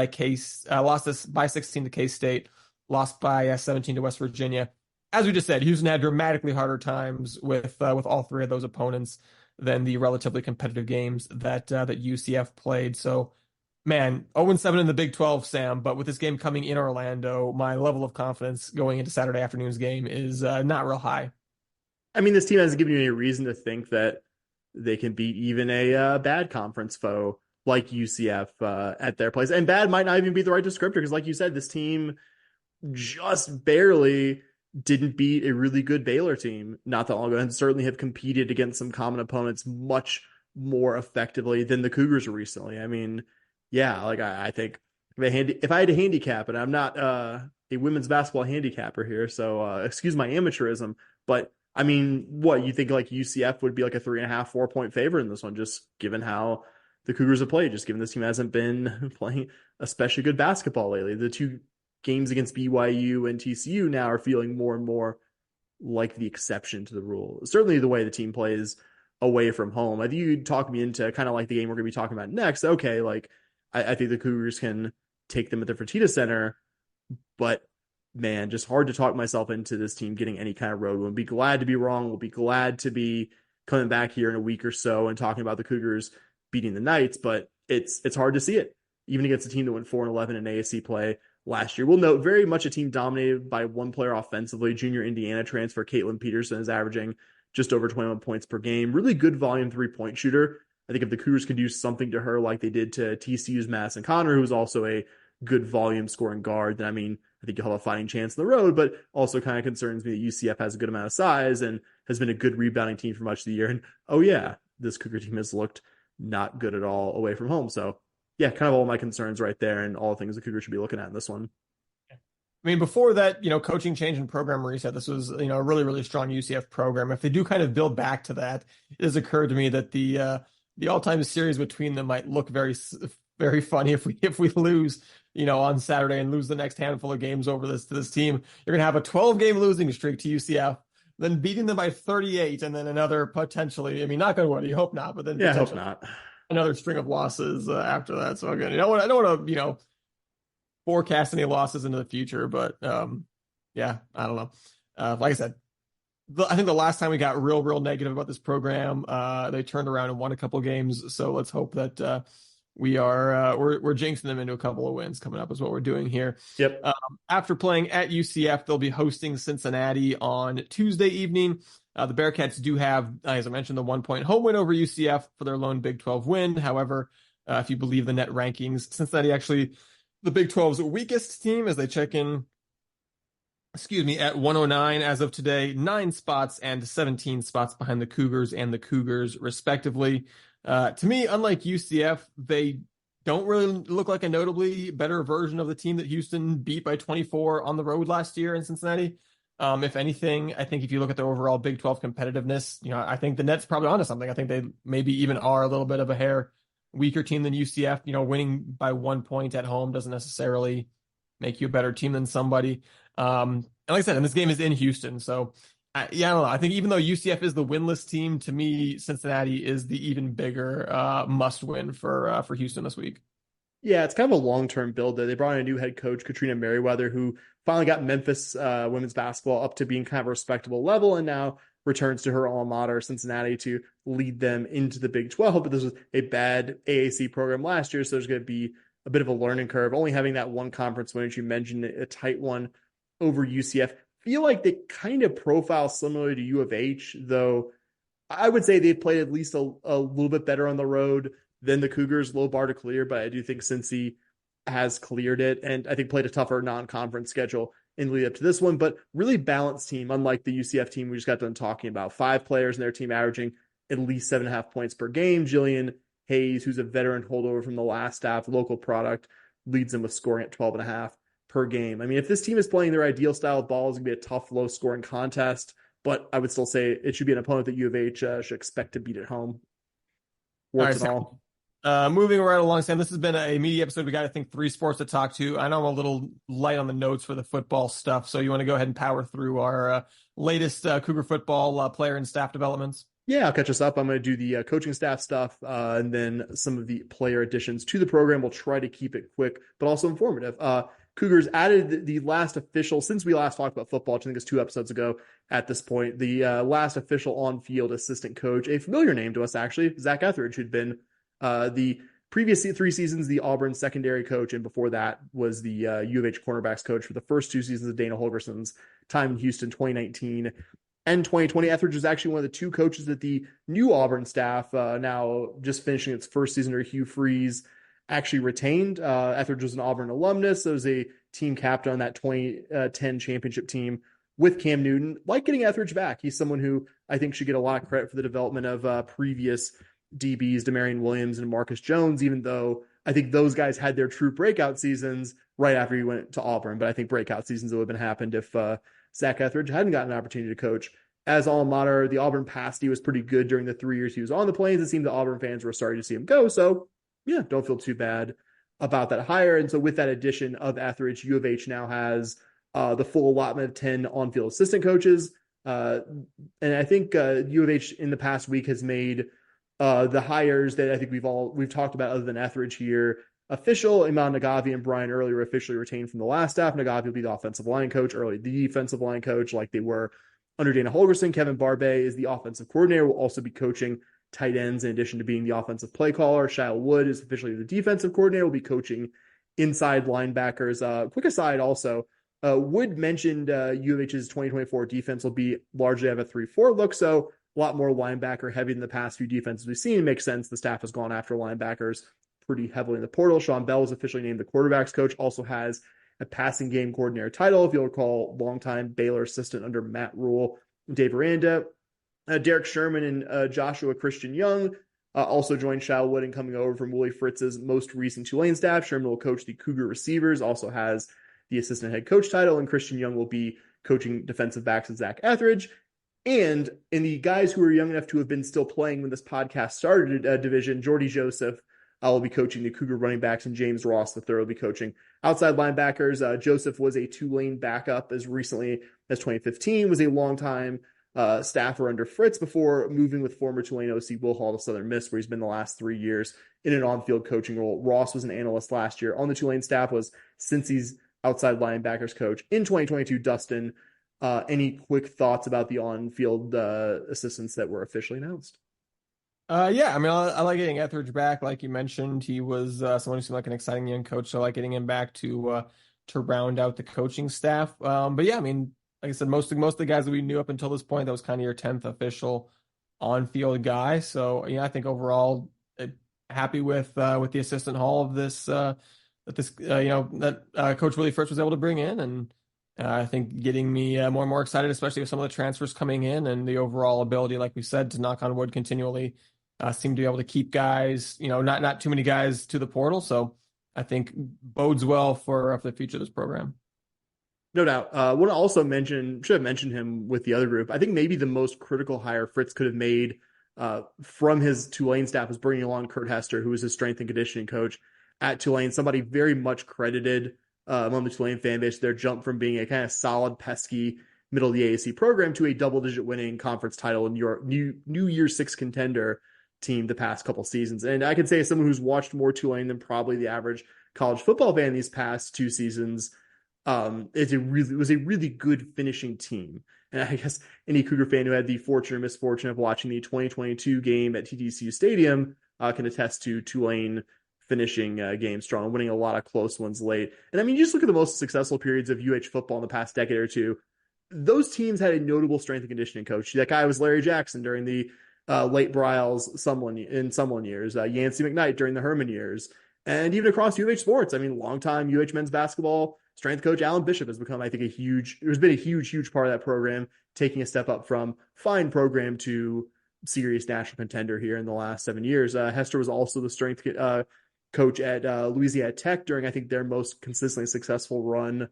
to K-State, lost by 17 to West Virginia. As we just said, Houston had dramatically harder times with all 3 of those opponents than the relatively competitive games that UCF played. So, man, 0-7 in the Big 12, Sam, but with this game coming in Orlando, my level of confidence going into Saturday afternoon's game is not real high. I mean, this team hasn't given you any reason to think that they can beat even a bad conference foe like UCF at their place. And bad might not even be the right descriptor because, like you said, this team just barely didn't beat a really good Baylor team not that long ago, and certainly have competed against some common opponents much more effectively than the Cougars recently. I mean, yeah, like I think if I had to handicap, and I'm not a women's basketball handicapper here, so excuse my amateurism, but I mean, what you think like UCF would be like a 3.5, 4 point favorite in this one, just given how the Cougars have played, just given this team hasn't been playing especially good basketball lately. The two games against BYU and TCU now are feeling more and more like the exception to the rule. Certainly the way the team plays away from home. I think you talk me into kind of like the game we're going to be talking about next. Okay, like I think the Cougars can take them at the Fertitta Center, but man, just hard to talk myself into this team getting any kind of road win. We'll be glad to be wrong. We'll be glad to be coming back here in a week or so and talking about the Cougars beating the Knights, but it's hard to see it, even against a team that went 4-11 in ASC play last year. We'll note very much a team dominated by one player offensively. Junior Indiana transfer Caitlin Peterson is averaging just over 21 points per game. Really good volume 3-point shooter. I think if the Cougars can do something to her like they did to TCU's Madison Connor, who was also a good volume scoring guard, then I mean, I think you'll have a fighting chance on the road, but also kind of concerns me that UCF has a good amount of size and has been a good rebounding team for much of the year. And oh yeah, this Cougar team has looked not good at all away from home. So yeah, kind of all my concerns right there and all the things the Cougars should be looking at in this one. I mean, before that, coaching change and program reset, this was, a really, really strong UCF program. If they do kind of build back to that, it has occurred to me that the all-time series between them might look very, very funny if we lose, on Saturday and lose the next handful of games over this team. You're going to have a 12-game losing streak to UCF, then beating them by 38, and then another potentially, I mean, not going to win, you hope not, but then yeah, I hope not. Another string of losses after that. So again, I don't want to, forecast any losses into the future, but yeah, I don't know. Like I said, I think the last time we got real negative about this program, they turned around and won a couple games. So let's hope that we're jinxing them into a couple of wins coming up is what we're doing here. Yep. After playing at UCF, they'll be hosting Cincinnati on Tuesday evening. The Bearcats do have, as I mentioned, the 1-point home win over UCF for their lone Big 12 win. However, if you believe the net rankings, Cincinnati actually the Big 12's weakest team as they check in, at 109 as of today, 9 spots and 17 spots behind the Cougars and the Cougars, respectively. To me, unlike UCF, they don't really look like a notably better version of the team that Houston beat by 24 on the road last year in Cincinnati. If anything, I think if you look at the overall Big 12 competitiveness, I think the net's probably onto something. I think they maybe even are a little bit of a hair weaker team than UCF. Winning by 1 point at home doesn't necessarily make you a better team than somebody. And like I said, and this game is in Houston, so I don't know. I think even though UCF is the winless team, to me, Cincinnati is the even bigger must win for Houston this week. Yeah, it's kind of a long-term build there. They brought in a new head coach, Katrina Merriweather, who finally got Memphis women's basketball up to being kind of a respectable level and now returns to her alma mater, Cincinnati, to lead them into the Big 12. But this was a bad AAC program last year, so there's going to be a bit of a learning curve. Only having that one conference win, as you mentioned, a tight one over UCF. Feel like they kind of profile similar to U of H, though I would say they've played at least a little bit better on the road than the Cougars. Low bar to clear, but I do think Cincy has cleared it, and I think played a tougher non-conference schedule in the lead up to this one, but really balanced team, unlike the UCF team we just got done talking about. 5 players in their team averaging at least 7.5 points per game. Jillian Hayes, who's a veteran holdover from the last staff, local product, leads them with scoring at 12.5 per game. I mean, if this team is playing their ideal style of ball, it's going to be a tough, low-scoring contest, but I would still say it should be an opponent that U of H should expect to beat at home. Works and all. Moving right along, Sam, this has been a media episode. We got, I think, 3 sports to talk to. I know I'm a little light on the notes for the football stuff, so you want to go ahead and power through our latest Cougar football player and staff developments? Yeah, I'll catch us up. I'm going to do the coaching staff stuff and then some of the player additions to the program. We'll try to keep it quick, but also informative. Cougars added the last official, since we last talked about football, which I think is 2 episodes ago at this point, the last official on-field assistant coach, a familiar name to us, actually, Zach Etheridge, who'd been the previous 3 seasons, the Auburn secondary coach, and before that was the U of H cornerbacks coach for the first 2 seasons of Dana Holgerson's time in Houston, 2019 and 2020. Etheridge is actually one of the two coaches that the new Auburn staff, now just finishing its first season under Hugh Freeze, actually retained. Etheridge was an Auburn alumnus, so was a team captain on that 2010 championship team with Cam Newton. Like getting Etheridge back. He's someone who I think should get a lot of credit for the development of previous DBs, Demarion Williams and Marcus Jones, even though I think those guys had their true breakout seasons right after he went to Auburn. But I think breakout seasons would have been happened if Zach Etheridge hadn't gotten an opportunity to coach. As alma mater, the Auburn pasty was pretty good during the 3 years he was on the Plains. It seemed the Auburn fans were sorry to see him go. So, yeah, don't feel too bad about that hire. And so with that addition of Etheridge, U of H now has the full allotment of 10 on-field assistant coaches. And I think U of H in the past week has made the hires that I think we've talked about other than Etheridge here official. Iman Nagavi and Brian Early were officially retained from the last staff. Nagavi will be the offensive line coach, Early the defensive line coach, like they were under Dana Holgerson. Kevin Barbay is the offensive coordinator, will also be coaching tight ends in addition to being the offensive play caller. Shyle Wood is officially the defensive coordinator, will be coaching inside linebackers. Quick aside also, Wood mentioned U of H's 2024 defense will be largely have a 3-4 look, so a lot more linebacker heavy than the past few defenses we've seen. It makes sense. The staff has gone after linebackers pretty heavily in the portal. Sean Bell is officially named the quarterbacks coach, also has a passing game coordinator title. If you'll recall, longtime Baylor assistant under Matt Rule, Dave Aranda. Derek Sherman and Joshua Christian Young also joined Shyle Wood in coming over from Willie Fritz's most recent Tulane staff. Sherman will coach the Cougar receivers, also has the assistant head coach title, and Christian Young will be coaching defensive backs with Zach Etheridge. And in the guys who are young enough to have been still playing when this podcast started division, Jordy Joseph will be coaching the Cougar running backs, and James Ross III will be coaching outside linebackers. Joseph was a Tulane backup as recently as 2015, was a longtime staffer under Fritz before moving with former Tulane OC Will Hall to Southern Miss, where he's been the last 3 years in an on-field coaching role. Ross was an analyst last year on the Tulane staff, was Cincy's outside linebackers coach in 2022. Dustin, any quick thoughts about the on-field assistants that were officially announced? Yeah, I mean, I like getting Etheridge back. Like you mentioned, he was someone who seemed like an exciting young coach. So I like getting him back to round out the coaching staff. But yeah, I mean, like I said, most of the guys that we knew up until this point, that was kind of your 10th official on-field guy. So yeah, I think overall happy with the assistant haul of this that Coach Willie Fritz was able to bring in, and I think getting me more and more excited, especially with some of the transfers coming in and the overall ability, like we said, to knock on wood continually. Seem to be able to keep guys, not too many guys to the portal. So I think bodes well for the future of this program. No doubt. Want to also should have mentioned him with the other group. I think maybe the most critical hire Fritz could have made from his Tulane staff was bringing along Kurt Hester, who was his strength and conditioning coach at Tulane, somebody very much credited among the Tulane fan base, their jump from being a kind of solid, pesky, middle of the AAC program to a double-digit winning conference title and your New Year's Six contender team the past couple seasons. And I can say as someone who's watched more Tulane than probably the average college football fan these past 2 seasons, it was a really good finishing team. And I guess any Cougar fan who had the fortune or misfortune of watching the 2022 game at TTCU Stadium can attest to Tulane finishing games strong and winning a lot of close ones late. And I mean, you just look at the most successful periods of UH football in the past decade or two. Those teams had a notable strength and conditioning coach. That guy was Larry Jackson during the late Bryles in Sumlin years, Yancey McKnight during the Herman years, and even across UH sports. I mean, longtime UH men's basketball strength coach Alan Bishop has become, I think, has been a huge part of that program, taking a step up from fine program to serious national contender here in the last 7 years. Hester was also the strength coach at Louisiana Tech during, I think, their most consistently successful run,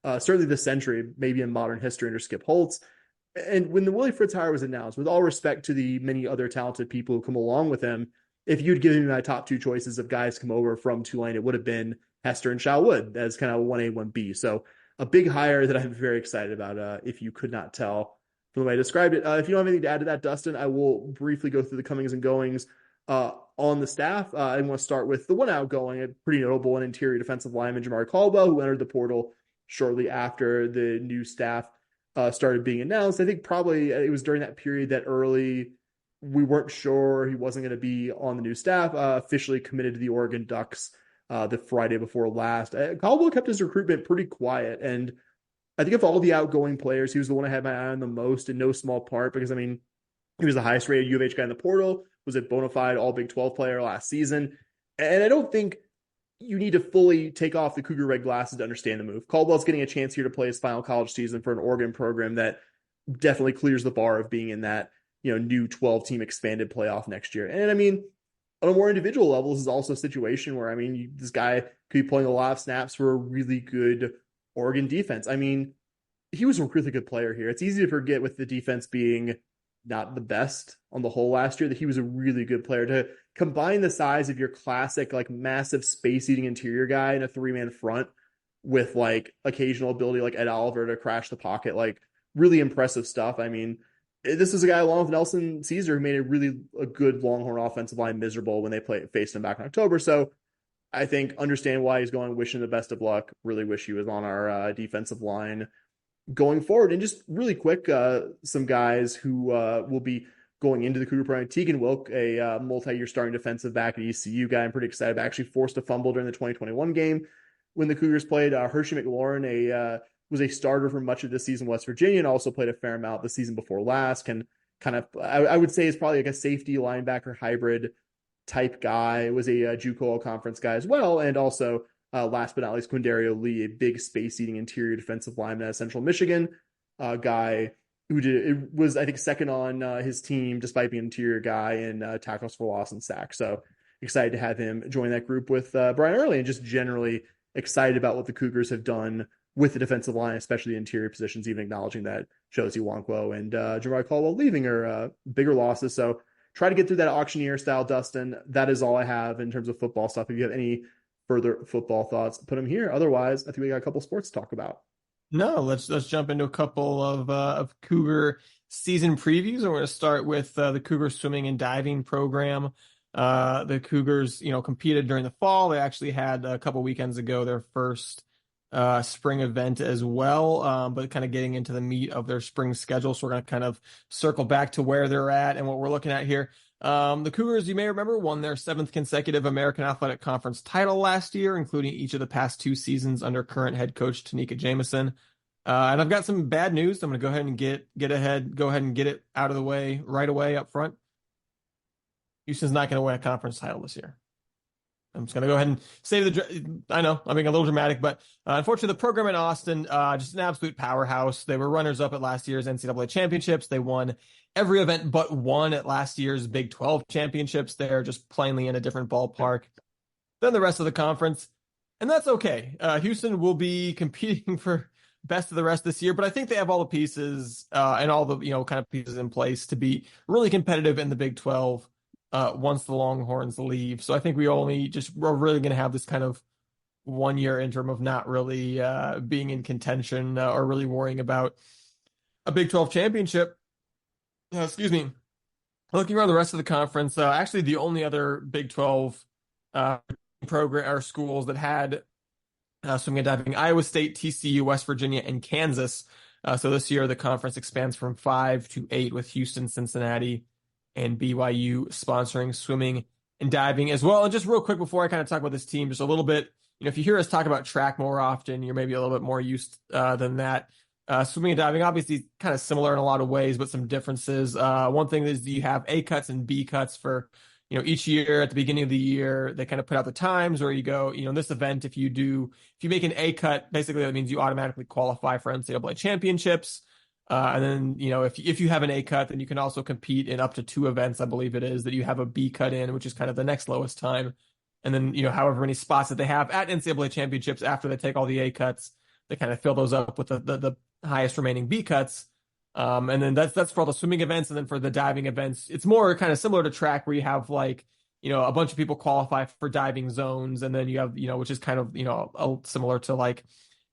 certainly this century, maybe in modern history under Skip Holtz. And when the Willie Fritz hire was announced, with all respect to the many other talented people who come along with him, if you'd given me my top 2 choices of guys come over from Tulane, it would have been Hester and Shyle Wood as kind of 1A, 1B. So a big hire that I'm very excited about, if you could not tell from the way I described it. If you don't have anything to add to that, Dustin, I will briefly go through the comings and goings on the staff. I want to start with the one outgoing, a pretty notable and interior defensive lineman, Jamar Caldwell, who entered the portal shortly after the new staff started being announced. I think probably it was during that period that early we weren't sure he wasn't going to be on the new staff, officially committed to the Oregon Ducks the Friday before last. Caldwell kept his recruitment pretty quiet, and I think of all the outgoing players, he was the one I had my eye on the most in no small part because, I mean, he was the highest rated U of H guy in the portal, was a bona fide all Big 12 player last season. And I don't think you need to fully take off the Cougar red glasses to understand the move. Caldwell's getting a chance here to play his final college season for an Oregon program that definitely clears the bar of being in that, new 12 team expanded playoff next year. And I mean, on a more individual level, this is also a situation where, I mean, this guy could be playing a lot of snaps for a really good Oregon defense. I mean, he was a really good player here. It's easy to forget with the defense being not the best on the whole last year that he was a really good player. To combine the size of your classic, like massive space eating interior guy in a 3-man front with like occasional ability like Ed Oliver to crash the pocket, like really impressive stuff. I mean, this is a guy along with Nelson Caesar who made a good Longhorn offensive line miserable when they faced him back in October. So I think understand why he's going, wishing the best of luck. Really wish he was on our defensive line going forward. And just really quick, some guys who will be going into the Cougar program. Tegan Wilk, a multi-year starting defensive back at ECU guy. I'm pretty excited about. Actually forced a fumble during the 2021 game when the Cougars played. Hershey McLaurin, was a starter for much of this season in West Virginia and also played a fair amount the season before last. Can kind of, I would say is probably like a safety linebacker hybrid type guy. Was a JUCO all-conference guy as well. And also, last but not least, Quindario Lee, a big space-eating interior defensive lineman at Central Michigan, guy who was, I think, second on his team despite being an interior guy in tackles for loss and sacks. So excited to have him join that group with Brian Early, and just generally excited about what the Cougars have done with the defensive line, especially the interior positions, even acknowledging that Josie Wonkwo and Jamar Caldwell leaving are bigger losses. So try to get through that auctioneer style, Dustin. That is all I have in terms of football stuff. If you have any further football thoughts, put them here. Otherwise, I think we got a couple sports to talk about. No, let's jump into a couple of Cougar season previews. We're going to start with the Cougar swimming and diving program. The Cougars, competed during the fall. They actually had a couple weekends ago their first spring event as well, but kind of getting into the meat of their spring schedule. So we're going to kind of circle back to where they're at and what we're looking at here. The Cougars, you may remember, won their 7th consecutive American Athletic Conference title last year, including each of the past 2 seasons under current head coach Tanika Jamison. And I've got some bad news. I'm going to go ahead and go ahead and get it out of the way right away up front. Houston's not going to win a conference title this year. I'm just going to go ahead and save I know I'm being a little dramatic, but unfortunately the program in Austin, just an absolute powerhouse. They were runners up at last year's NCAA championships. They won every event but one at last year's Big 12 championships. They're just plainly in a different ballpark than the rest of the conference. And that's okay. Houston will be competing for best of the rest this year, but I think they have all the pieces and all the, kind of pieces in place to be really competitive in the Big 12. Once the Longhorns leave. So I think we're really going to have this kind of 1-year interim of not really being in contention or really worrying about a Big 12 championship. Excuse me. Looking around the rest of the conference, actually the only other Big 12 program or schools that had swimming and diving, Iowa State, TCU, West Virginia, and Kansas. So this year the conference expands from 5 to 8 with Houston, Cincinnati, and BYU sponsoring swimming and diving as well. And just real quick before I kind of talk about this team, just a little bit, if you hear us talk about track more often, you're maybe a little bit more used than that. Swimming and diving, obviously kind of similar in a lot of ways, but some differences. One thing is you have A cuts and B cuts for, each year at the beginning of the year, they kind of put out the times where you go, in this event, if you make an A cut, basically that means you automatically qualify for NCAA championships. And then, if you have an A cut, then you can also compete in up to 2 events, I believe it is, that you have a B cut in, which is kind of the next lowest time. And then, however many spots that they have at NCAA championships after they take all the A cuts, they kind of fill those up with the highest remaining B cuts. And then that's for all the swimming events. And then for the diving events, it's more kind of similar to track where you have like, a bunch of people qualify for diving zones. And then you have, which is kind of, similar to like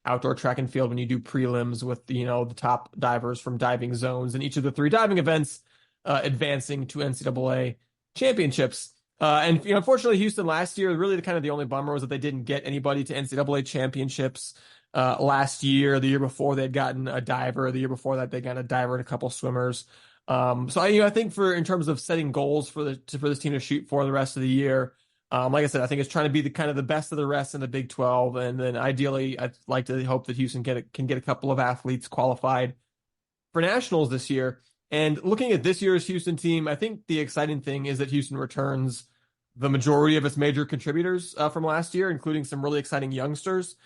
outdoor track and field when you do prelims with the top divers from diving zones and each of the 3 diving events advancing to NCAA championships. And unfortunately, Houston last year, really the only bummer was that they didn't get anybody to NCAA championships last year. The year before they had gotten a diver. The year before that they got a diver and a couple swimmers. So I think in terms of setting goals for this team to shoot for the rest of the year, Like I said, I think it's trying to be the kind of the best of the rest in the Big 12, and then ideally, I'd like to hope that Houston can get a couple of athletes qualified for nationals this year. And looking at this year's Houston team, I think the exciting thing is that Houston returns the majority of its major contributors from last year, including some really exciting youngsters.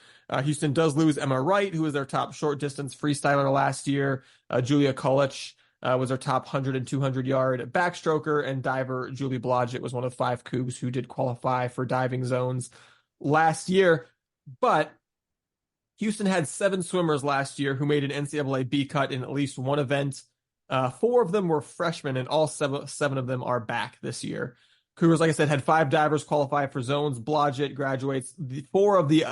Houston does lose Emma Wright, who was their top short distance freestyler last year. Julia Kulich was their top 100 and 200 yard backstroker, and diver Julie Blodgett was one of 5 Cougs who did qualify for diving zones last year. But Houston had 7 swimmers last year who made an NCAA B cut in at least one event. 4 of them were freshmen, and all seven of them are back this year. Cougars, like I said, had 5 divers qualify for zones. Blodgett graduates. All of the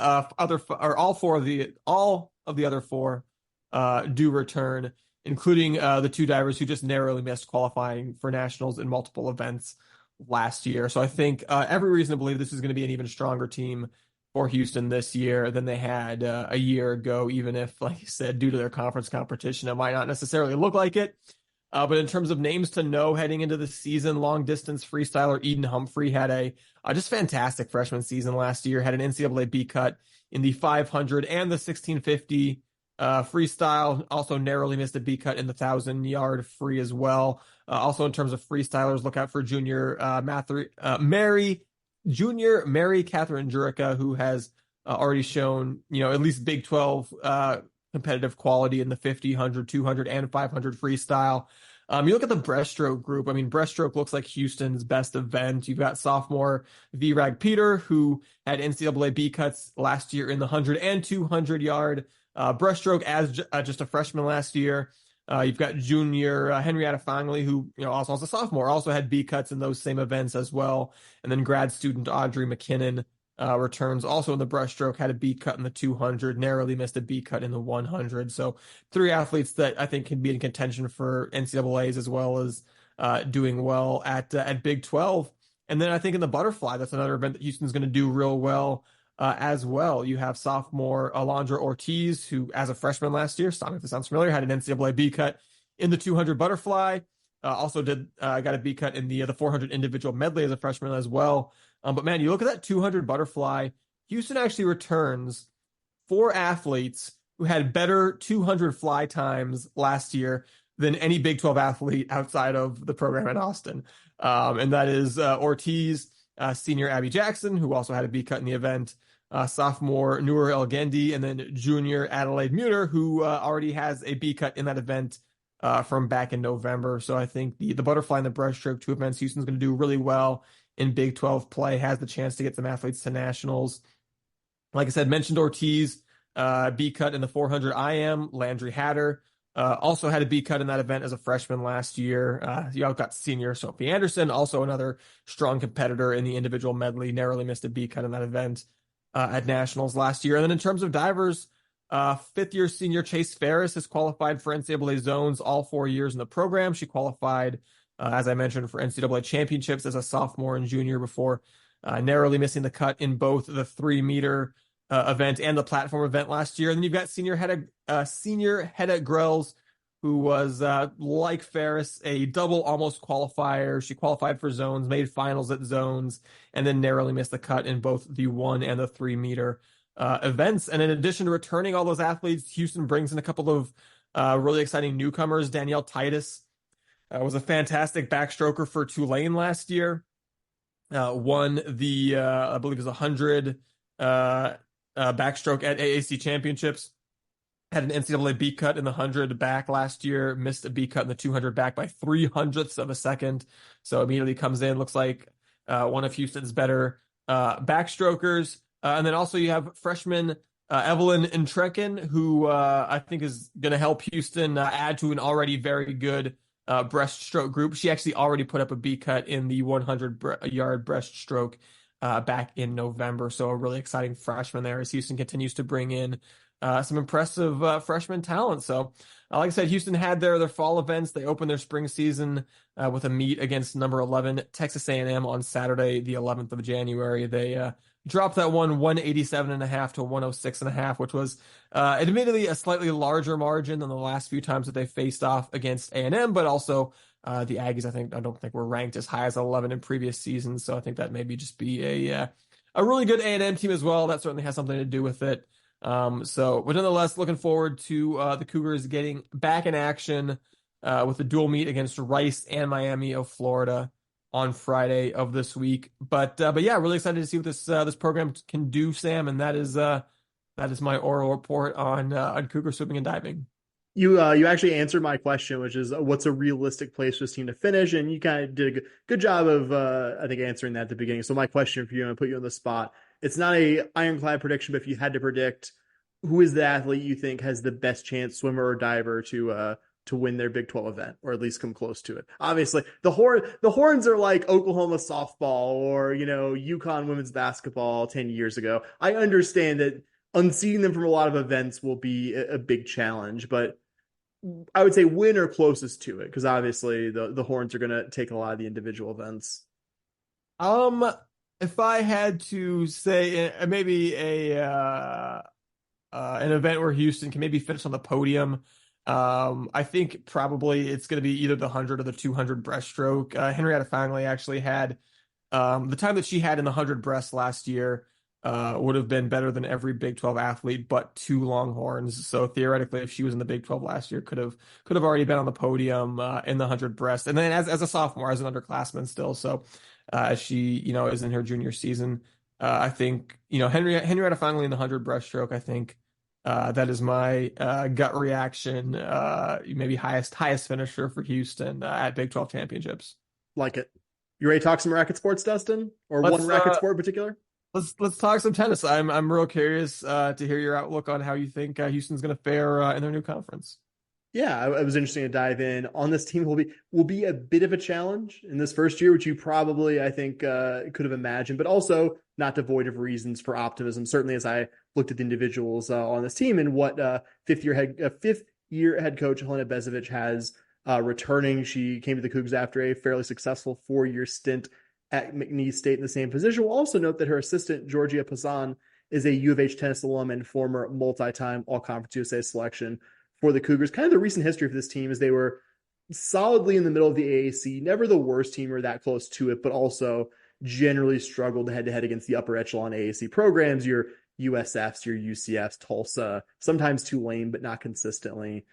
other 4 do return, including the 2 divers who just narrowly missed qualifying for nationals in multiple events last year. So I think every reason to believe this is going to be an even stronger team for Houston this year than they had a year ago, even if, like you said, due to their conference competition, it might not necessarily look like it. But in terms of names to know heading into the season, long distance freestyler Eden Humphrey had a just fantastic freshman season last year, had an NCAA B cut in the 500 and the 1650 freestyle, also narrowly missed a B cut in the 1,000-yard free as well. Also in terms of freestylers, look out for Mary Catherine Jurica, who has already shown, at least Big 12 competitive quality in the 50, 100, 200, and 500 freestyle. You look at the breaststroke group. I mean, breaststroke looks like Houston's best event. You've got sophomore V-Rag Peter, who had NCAA B cuts last year in the 100 and 200 yard breaststroke as just a freshman last year. You've got junior Henrietta Fangley, who also as a sophomore also had B cuts in those same events as well. And then grad student Audrey McKinnon returns also in the breaststroke, had a B cut in the 200, narrowly missed a B cut in the 100. So 3 athletes that I think can be in contention for NCAAs as well as doing well at Big 12. And then I think in the butterfly, that's another event that Houston's going to do real well as well. You have sophomore Alondra Ortiz, who as a freshman last year, stop me if this sounds familiar, had an NCAA B cut in the 200 butterfly. Also got a B cut in the 400 individual medley as a freshman as well. But man, you look at that 200 butterfly, Houston actually returns 4 athletes who had better 200 fly times last year than any Big 12 athlete outside of the program at Austin. And that is Ortiz, senior Abby Jackson, who also had a B cut in the event, sophomore Noor El Gendi, and then junior Adelaide Muter, who already has a B cut in that event from back in November. So I think the butterfly and the breaststroke, 2 events Houston's going to do really well in Big 12 play, has the chance to get some athletes to nationals. Like I said, mentioned Ortiz, B cut in the 400 IM. Landry Hatter also had a B cut in that event as a freshman last year. You got senior Sophie Anderson, also another strong competitor in the individual medley, narrowly missed a B cut in that event at nationals last year. And then in terms of divers, 5th-year senior Chase Ferris has qualified for NCAA zones all 4 years in the program. She qualified, as I mentioned, for NCAA championships as a sophomore and junior before narrowly missing the cut in both the 3-meter event and the platform event last year. And then you've got senior Hedda Grells, who was, like Ferris, a double almost qualifier. She qualified for zones, made finals at zones, and then narrowly missed the cut in both the 1 and the 3-meter events. And in addition to returning all those athletes, Houston brings in a couple of really exciting newcomers. Danielle Titus was a fantastic backstroker for Tulane last year. Won the, I believe it was 100 backstroke at AAC championships. Had an NCAA B cut in the 100 back last year, missed a B cut in the 200 back by 0.03 of a second. So immediately comes in, looks like one of Houston's better backstrokers. And then also you have freshman Evelyn Entrekin, who I think is going to help Houston add to an already very good breaststroke group. She actually already put up a B cut in the 100-yard breaststroke back in November. So a really exciting freshman there as Houston continues to bring in some impressive freshman talent. So like I said, Houston had their fall events. They opened their spring season with a meet against number 11 Texas A&M on Saturday, the 11th of January. They dropped that one 187.5 to 106.5, which was admittedly a slightly larger margin than the last few times that they faced off against A&M, but also The Aggies, I don't think were ranked as high as 11 in previous seasons, so I think that maybe just be a really good A&M team as well. That certainly has something to do with it. But nonetheless, looking forward to the Cougars getting back in action with the dual meet against Rice and Miami of Florida on Friday of this week. But yeah, really excited to see what this program can do, Sam. And that is my oral report on Cougar swimming and diving. You actually answered my question, which is what's a realistic place for this team to finish, and you kind of did a good job of I think answering that at the beginning. So my question for you, I'm gonna put you on the spot. It's not a ironclad prediction, but if you had to predict who is the athlete you think has the best chance, swimmer or diver, to win their Big 12 event, or at least come close to it. Obviously, the horns are like Oklahoma softball or UConn women's basketball 10 years ago. I understand that unseating them from a lot of events will be a big challenge, but I would say win or closest to it, because obviously the horns are going to take a lot of the individual events. Um, if I had to say maybe an event where Houston can maybe finish on the podium, I think probably it's going to be either the 100 or the 200 breaststroke. Henrietta Fangli actually had the time that she had in the 100 breast last year would have been better than every Big 12 athlete but two Longhorns. So theoretically, if she was in the Big 12 last year, could have already been on the podium in the 100 breast. And then as a sophomore, as an underclassman still. So as she is in her junior season, I think Henrietta Fangli in the 100 breaststroke. I think that is my gut reaction. Maybe highest finisher for Houston at Big 12 championships. Like it. You ready to talk some racket sports, Dustin? Or one racket sport in particular? Let's talk some tennis. I'm real curious to hear your outlook on how you think Houston's going to fare in their new conference. Yeah, it was interesting to dive in on this team. Will be a bit of a challenge in this first year, which you probably, I think, could have imagined, but also not devoid of reasons for optimism. Certainly, as I looked at the individuals on this team and what fifth year head coach Helena Bezovic has returning. She came to the Cougs after a fairly successful 4-year stint at McNeese State in the same position. We'll also note that her assistant, Georgia Pazan, is a U of H tennis alum and former multi-time All-Conference USA selection for the Cougars. Kind of the recent history for this team is they were solidly in the middle of the AAC, never the worst team or that close to it, but also generally struggled head-to-head against the upper echelon AAC programs, your USFs, your UCFs, Tulsa, sometimes Tulane, but not consistently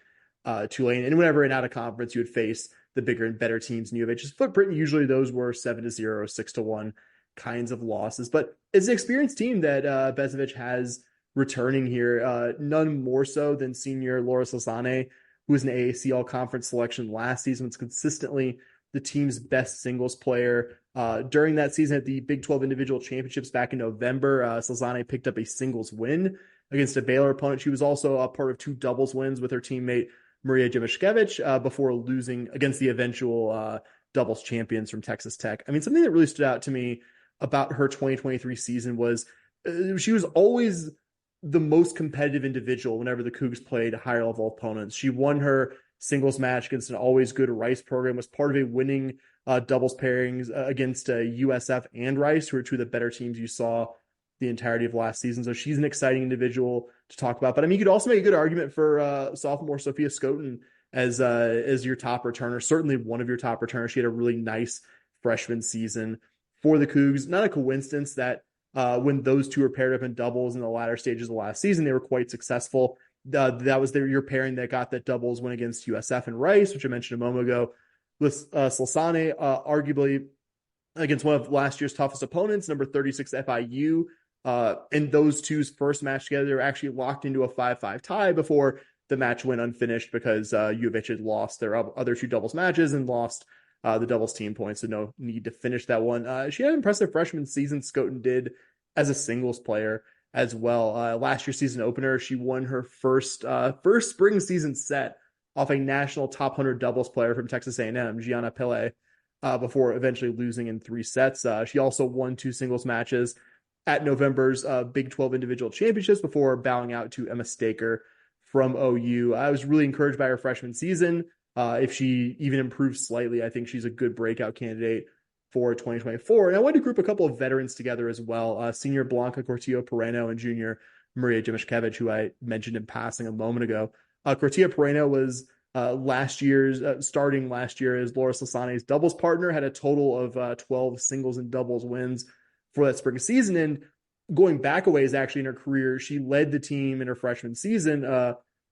Tulane. And whenever in out of conference, you would face the bigger and better teams in U of H's footprint. Usually those were 7-0, 6-1 kinds of losses. But it's an experienced team that Bezovic has returning here, none more so than senior Laura Salzane, who was an AAC All-Conference selection last season. It's consistently the team's best singles player. During that season at the Big 12 Individual Championships back in November, Salzane picked up a singles win against a Baylor opponent. She was also a part of 2 doubles wins with her teammate Maria Jemashkevich before losing against the eventual doubles champions from Texas Tech. I mean, something that really stood out to me about her 2023 season was she was always the most competitive individual whenever the Cougs played higher level opponents. She won her singles match against an always good Rice program, was part of a winning doubles pairings against USF and Rice, who are two of the better teams you saw the entirety of last season. So she's an exciting individual to talk about. But I mean, you could also make a good argument for sophomore Sophia Skoten as your top returner, certainly one of your top returners. She had a really nice freshman season for the Cougs. Not a coincidence that when those two were paired up in doubles in the latter stages of last season, they were quite successful. That was your pairing that got that doubles win against USF and Rice, which I mentioned a moment ago, with Salzane arguably against one of last year's toughest opponents, number 36 FIU. And those two's first match together, they were actually locked into a 5-5 tie before the match went unfinished because U of H had lost their other 2 doubles matches and lost the doubles team points, so no need to finish that one. She had an impressive freshman season. Skoten did as a singles player as well. Last year's season opener, she won her first spring season set off a national top 100 doubles player from Texas A&M, Gianna Pele, before eventually losing in 3 sets. She also won 2 singles matches at November's Big 12 individual championships before bowing out to Emma Staker from OU. I was really encouraged by her freshman season. If she even improves slightly, I think she's a good breakout candidate for 2024. And I wanted to group a couple of veterans together as well. Senior Blanca Cortillo Pereno and junior Maria Jemashkevich, who I mentioned in passing a moment ago. Cortillo Pereno was Starting last year as Laura Sasane's doubles partner, had a total of 12 singles and doubles wins for that spring season. And going back a ways, actually, in her career, she led the team in her freshman season,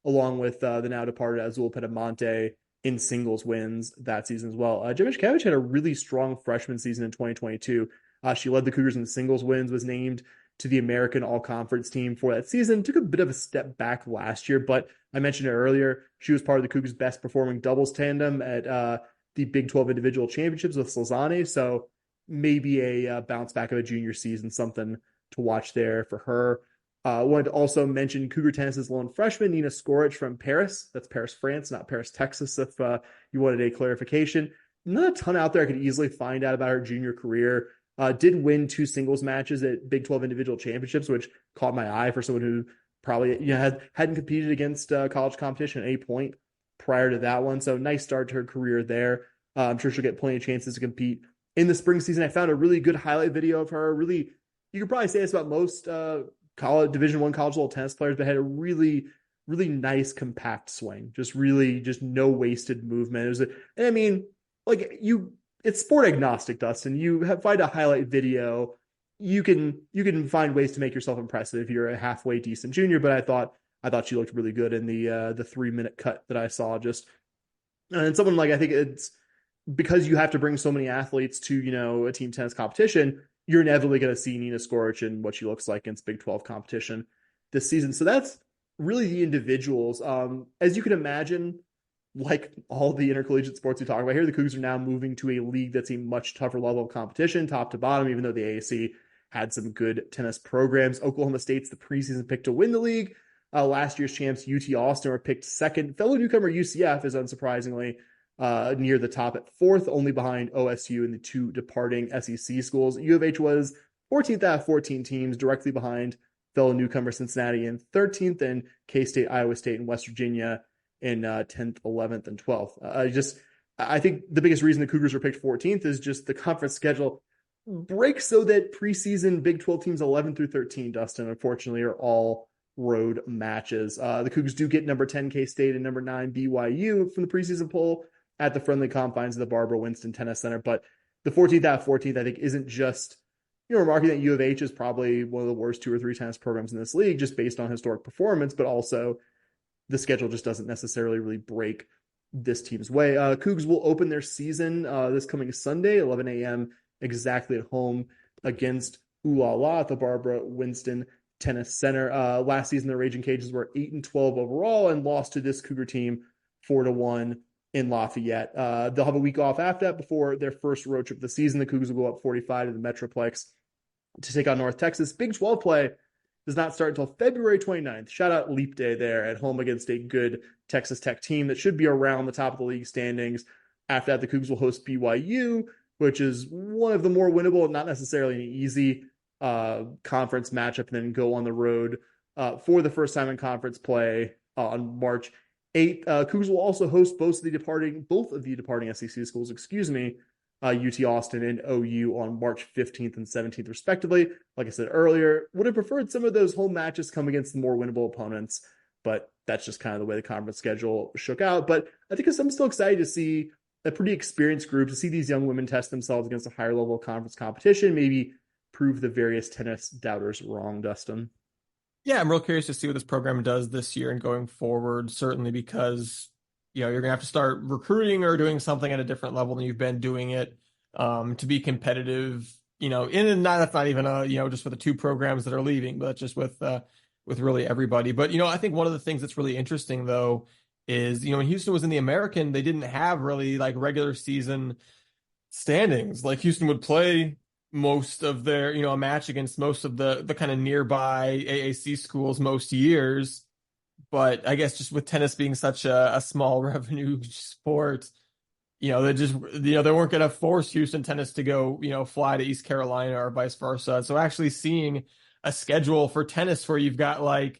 along with the now departed Azul Pedamonte in singles wins that season as well. Jemishkevich had a really strong freshman season in 2022. She led the Cougars in singles wins, was named to the American All-Conference team for that season, took a bit of a step back last year, but I mentioned it earlier, she was part of the Cougars' best performing doubles tandem at the Big 12 individual championships with Slazane, so maybe a bounce back of a junior season, something to watch there for her. I wanted to also mention Cougar Tennis's lone freshman, Nina Skoric from Paris. That's Paris, France, not Paris, Texas, if you wanted a clarification. Not a ton out there I could easily find out about her junior career. Did win 2 singles matches at Big 12 individual championships, which caught my eye for someone who probably hadn't competed against college competition at any point prior to that one. So nice start to her career there. I'm sure she'll get plenty of chances to compete in the spring season. I found a really good highlight video of her. Really, you could probably say this about most college Division I college level tennis players, but had a really, really nice compact swing. Just no wasted movement. It's sport agnostic, Dustin. Find a highlight video. You can find ways to make yourself impressive if you're a halfway decent junior. But I thought she looked really good in the 3-minute cut that I saw. And someone like, I think it's because you have to bring so many athletes to a team tennis competition, you're inevitably going to see Nina Skoric and what she looks like against Big 12 competition this season. So that's really the individuals. As you can imagine, like all the intercollegiate sports we talk about here, the Cougars are now moving to a league that's a much tougher level of competition, top to bottom, even though the AAC had some good tennis programs. Oklahoma State's the preseason pick to win the league. Last year's champs, UT Austin, were picked second. Fellow newcomer UCF is unsurprisingly near the top at 4th, only behind OSU and the 2 departing SEC schools. U of H was 14th out of 14 teams, directly behind fellow newcomer Cincinnati in 13th, and K-State, Iowa State, and West Virginia in 10th, 11th, and 12th. I think the biggest reason the Cougars were picked 14th is just the conference schedule breaks so that preseason Big 12 teams 11 through 13, Dustin, unfortunately, are all road matches. The Cougars do get number 10 K-State and number 9 BYU from the preseason poll at the friendly confines of the Barbara Winston Tennis Center. But the 14th out of 14th, I think, isn't just remarking that U of H is probably one of the worst 2 or 3 tennis programs in this league, just based on historic performance, but also the schedule just doesn't necessarily really break this team's way. Cougs will open their season this coming Sunday, 11 a.m. exactly at home against Ooh La La at the Barbara Winston Tennis Center. Last season, the Raging Cajuns were 8-12 overall and lost to this Cougar team 4-1 in Lafayette. They'll have a week off after that before their first road trip of the season. The Cougars will go up 45 to the Metroplex to take on North Texas. Big 12 play does not start until February 29th. Shout out Leap Day there at home against a good Texas Tech team that should be around the top of the league standings. After that, the Cougs will host BYU, which is one of the more winnable, not necessarily an easy conference matchup, and then go on the road for the first time in conference play on March 8th. Cougs will also host both of the departing SEC schools, UT Austin and OU on March 15th and 17th, respectively. Like I said earlier, would have preferred some of those home matches come against the more winnable opponents, but that's just kind of the way the conference schedule shook out. But I think I'm still excited to see a pretty experienced group, to see these young women test themselves against a higher level of conference competition, maybe prove the various tennis doubters wrong, Dustin. Yeah, I'm real curious to see what this program does this year and going forward, certainly because you're going to have to start recruiting or doing something at a different level than you've been doing it to be competitive, that's not even just for the 2 programs that are leaving, but just with really everybody. But, I think one of the things that's really interesting, though, is, when Houston was in the American, they didn't have really like regular season standings. Like Houston would play most of their, a match against most of the kind of nearby AAC schools most years. But I guess just with tennis being such a small revenue sport, they weren't going to force Houston tennis to go, fly to East Carolina or vice versa. So actually seeing a schedule for tennis where you've got I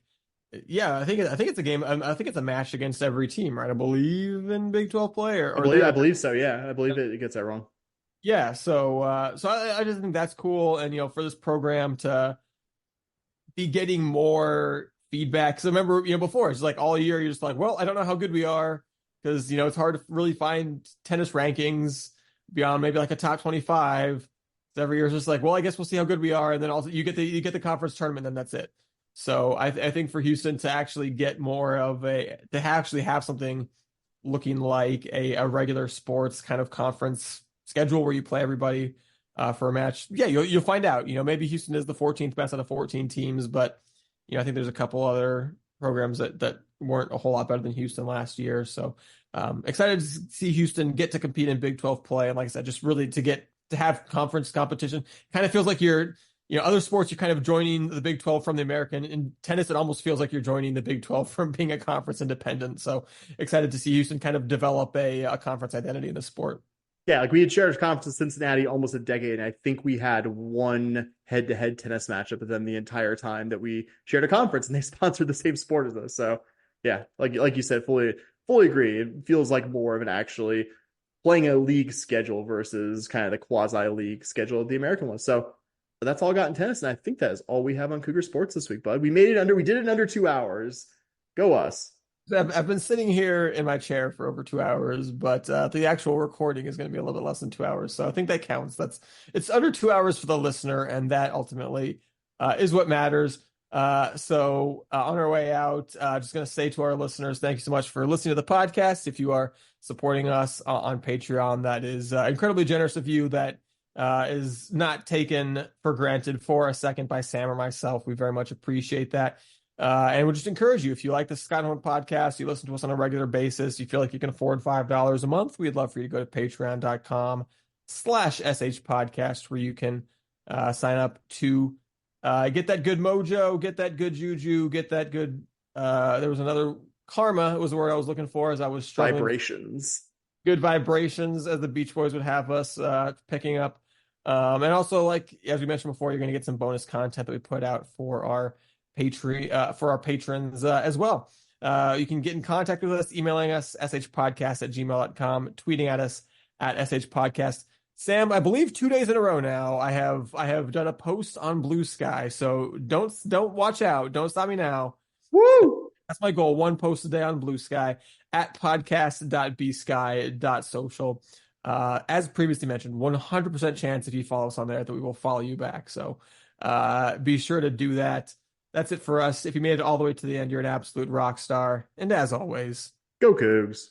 think it's a game. I think it's a match against every team, right? I believe in Big 12 play. I believe so. Yeah, I believe it gets that wrong. Yeah. So I just think that's cool. And, for this program to be getting more feedback. Because I remember, before it's like all year, you're just like, well, I don't know how good we are. because it's hard to really find tennis rankings beyond maybe like a top 25. So every year it's just like, well, I guess we'll see how good we are, and then also you get the conference tournament, and then that's it. So I think for Houston to actually get more of to actually have something looking like a regular sports kind of conference schedule where you play everybody for a match. Yeah, you'll find out. Maybe Houston is the 14th best out of 14 teams, but I think there's a couple other programs that weren't a whole lot better than Houston last year. So excited to see Houston get to compete in Big 12 play, and like I said, just really to have conference competition. Kind of feels like other sports, you're kind of joining the Big 12 from the American. In tennis, it almost feels like you're joining the Big 12 from being a conference independent. So excited to see Houston kind of develop a conference identity in the sport. Yeah, like we had shared a conference in Cincinnati almost a decade, and I think we had one head-to-head tennis matchup with them the entire time that we shared a conference, and they sponsored the same sport as us. So yeah, like you said, fully agree. It feels like more of an actually playing a league schedule versus kind of the quasi-league schedule of the American one. So that's all I got in tennis, and I think that is all we have on Cougar Sports this week, bud. We did it in under 2 hours. Go us. I've been sitting here in my chair for over 2 hours, but the actual recording is going to be a little bit less than 2 hours. So I think that counts. It's under 2 hours for the listener, and that ultimately is what matters. So on our way out, just going to say to our listeners, thank you so much for listening to the podcast. If you are supporting us on Patreon, that is incredibly generous of you. That is not taken for granted for a second by Sam or myself. We very much appreciate that. And we'll just encourage you, if you like the Scott Horn podcast, you listen to us on a regular basis, you feel like you can afford $5 a month, we'd love for you to go to patreon.com/SH podcast, where you can sign up to get that good mojo, get that good juju, get that good, there was another karma, was the word I was looking for as I was struggling. Vibrations. Good vibrations, as the Beach Boys would have us picking up. And also, like, as we mentioned before, you're going to get some bonus content that we put out for our for our patrons as well. You can get in contact with us, emailing us, shpodcast@gmail.com, tweeting at us at shpodcast. Sam, I believe 2 days in a row now, I have done a post on Blue Sky, so don't watch out. Don't stop me now. Woo! That's my goal. One post a day on Blue Sky at podcast.bsky.social. As previously mentioned, 100% chance if you follow us on there that we will follow you back. So be sure to do that. That's it for us. If you made it all the way to the end, you're an absolute rock star. And as always, go Cougs.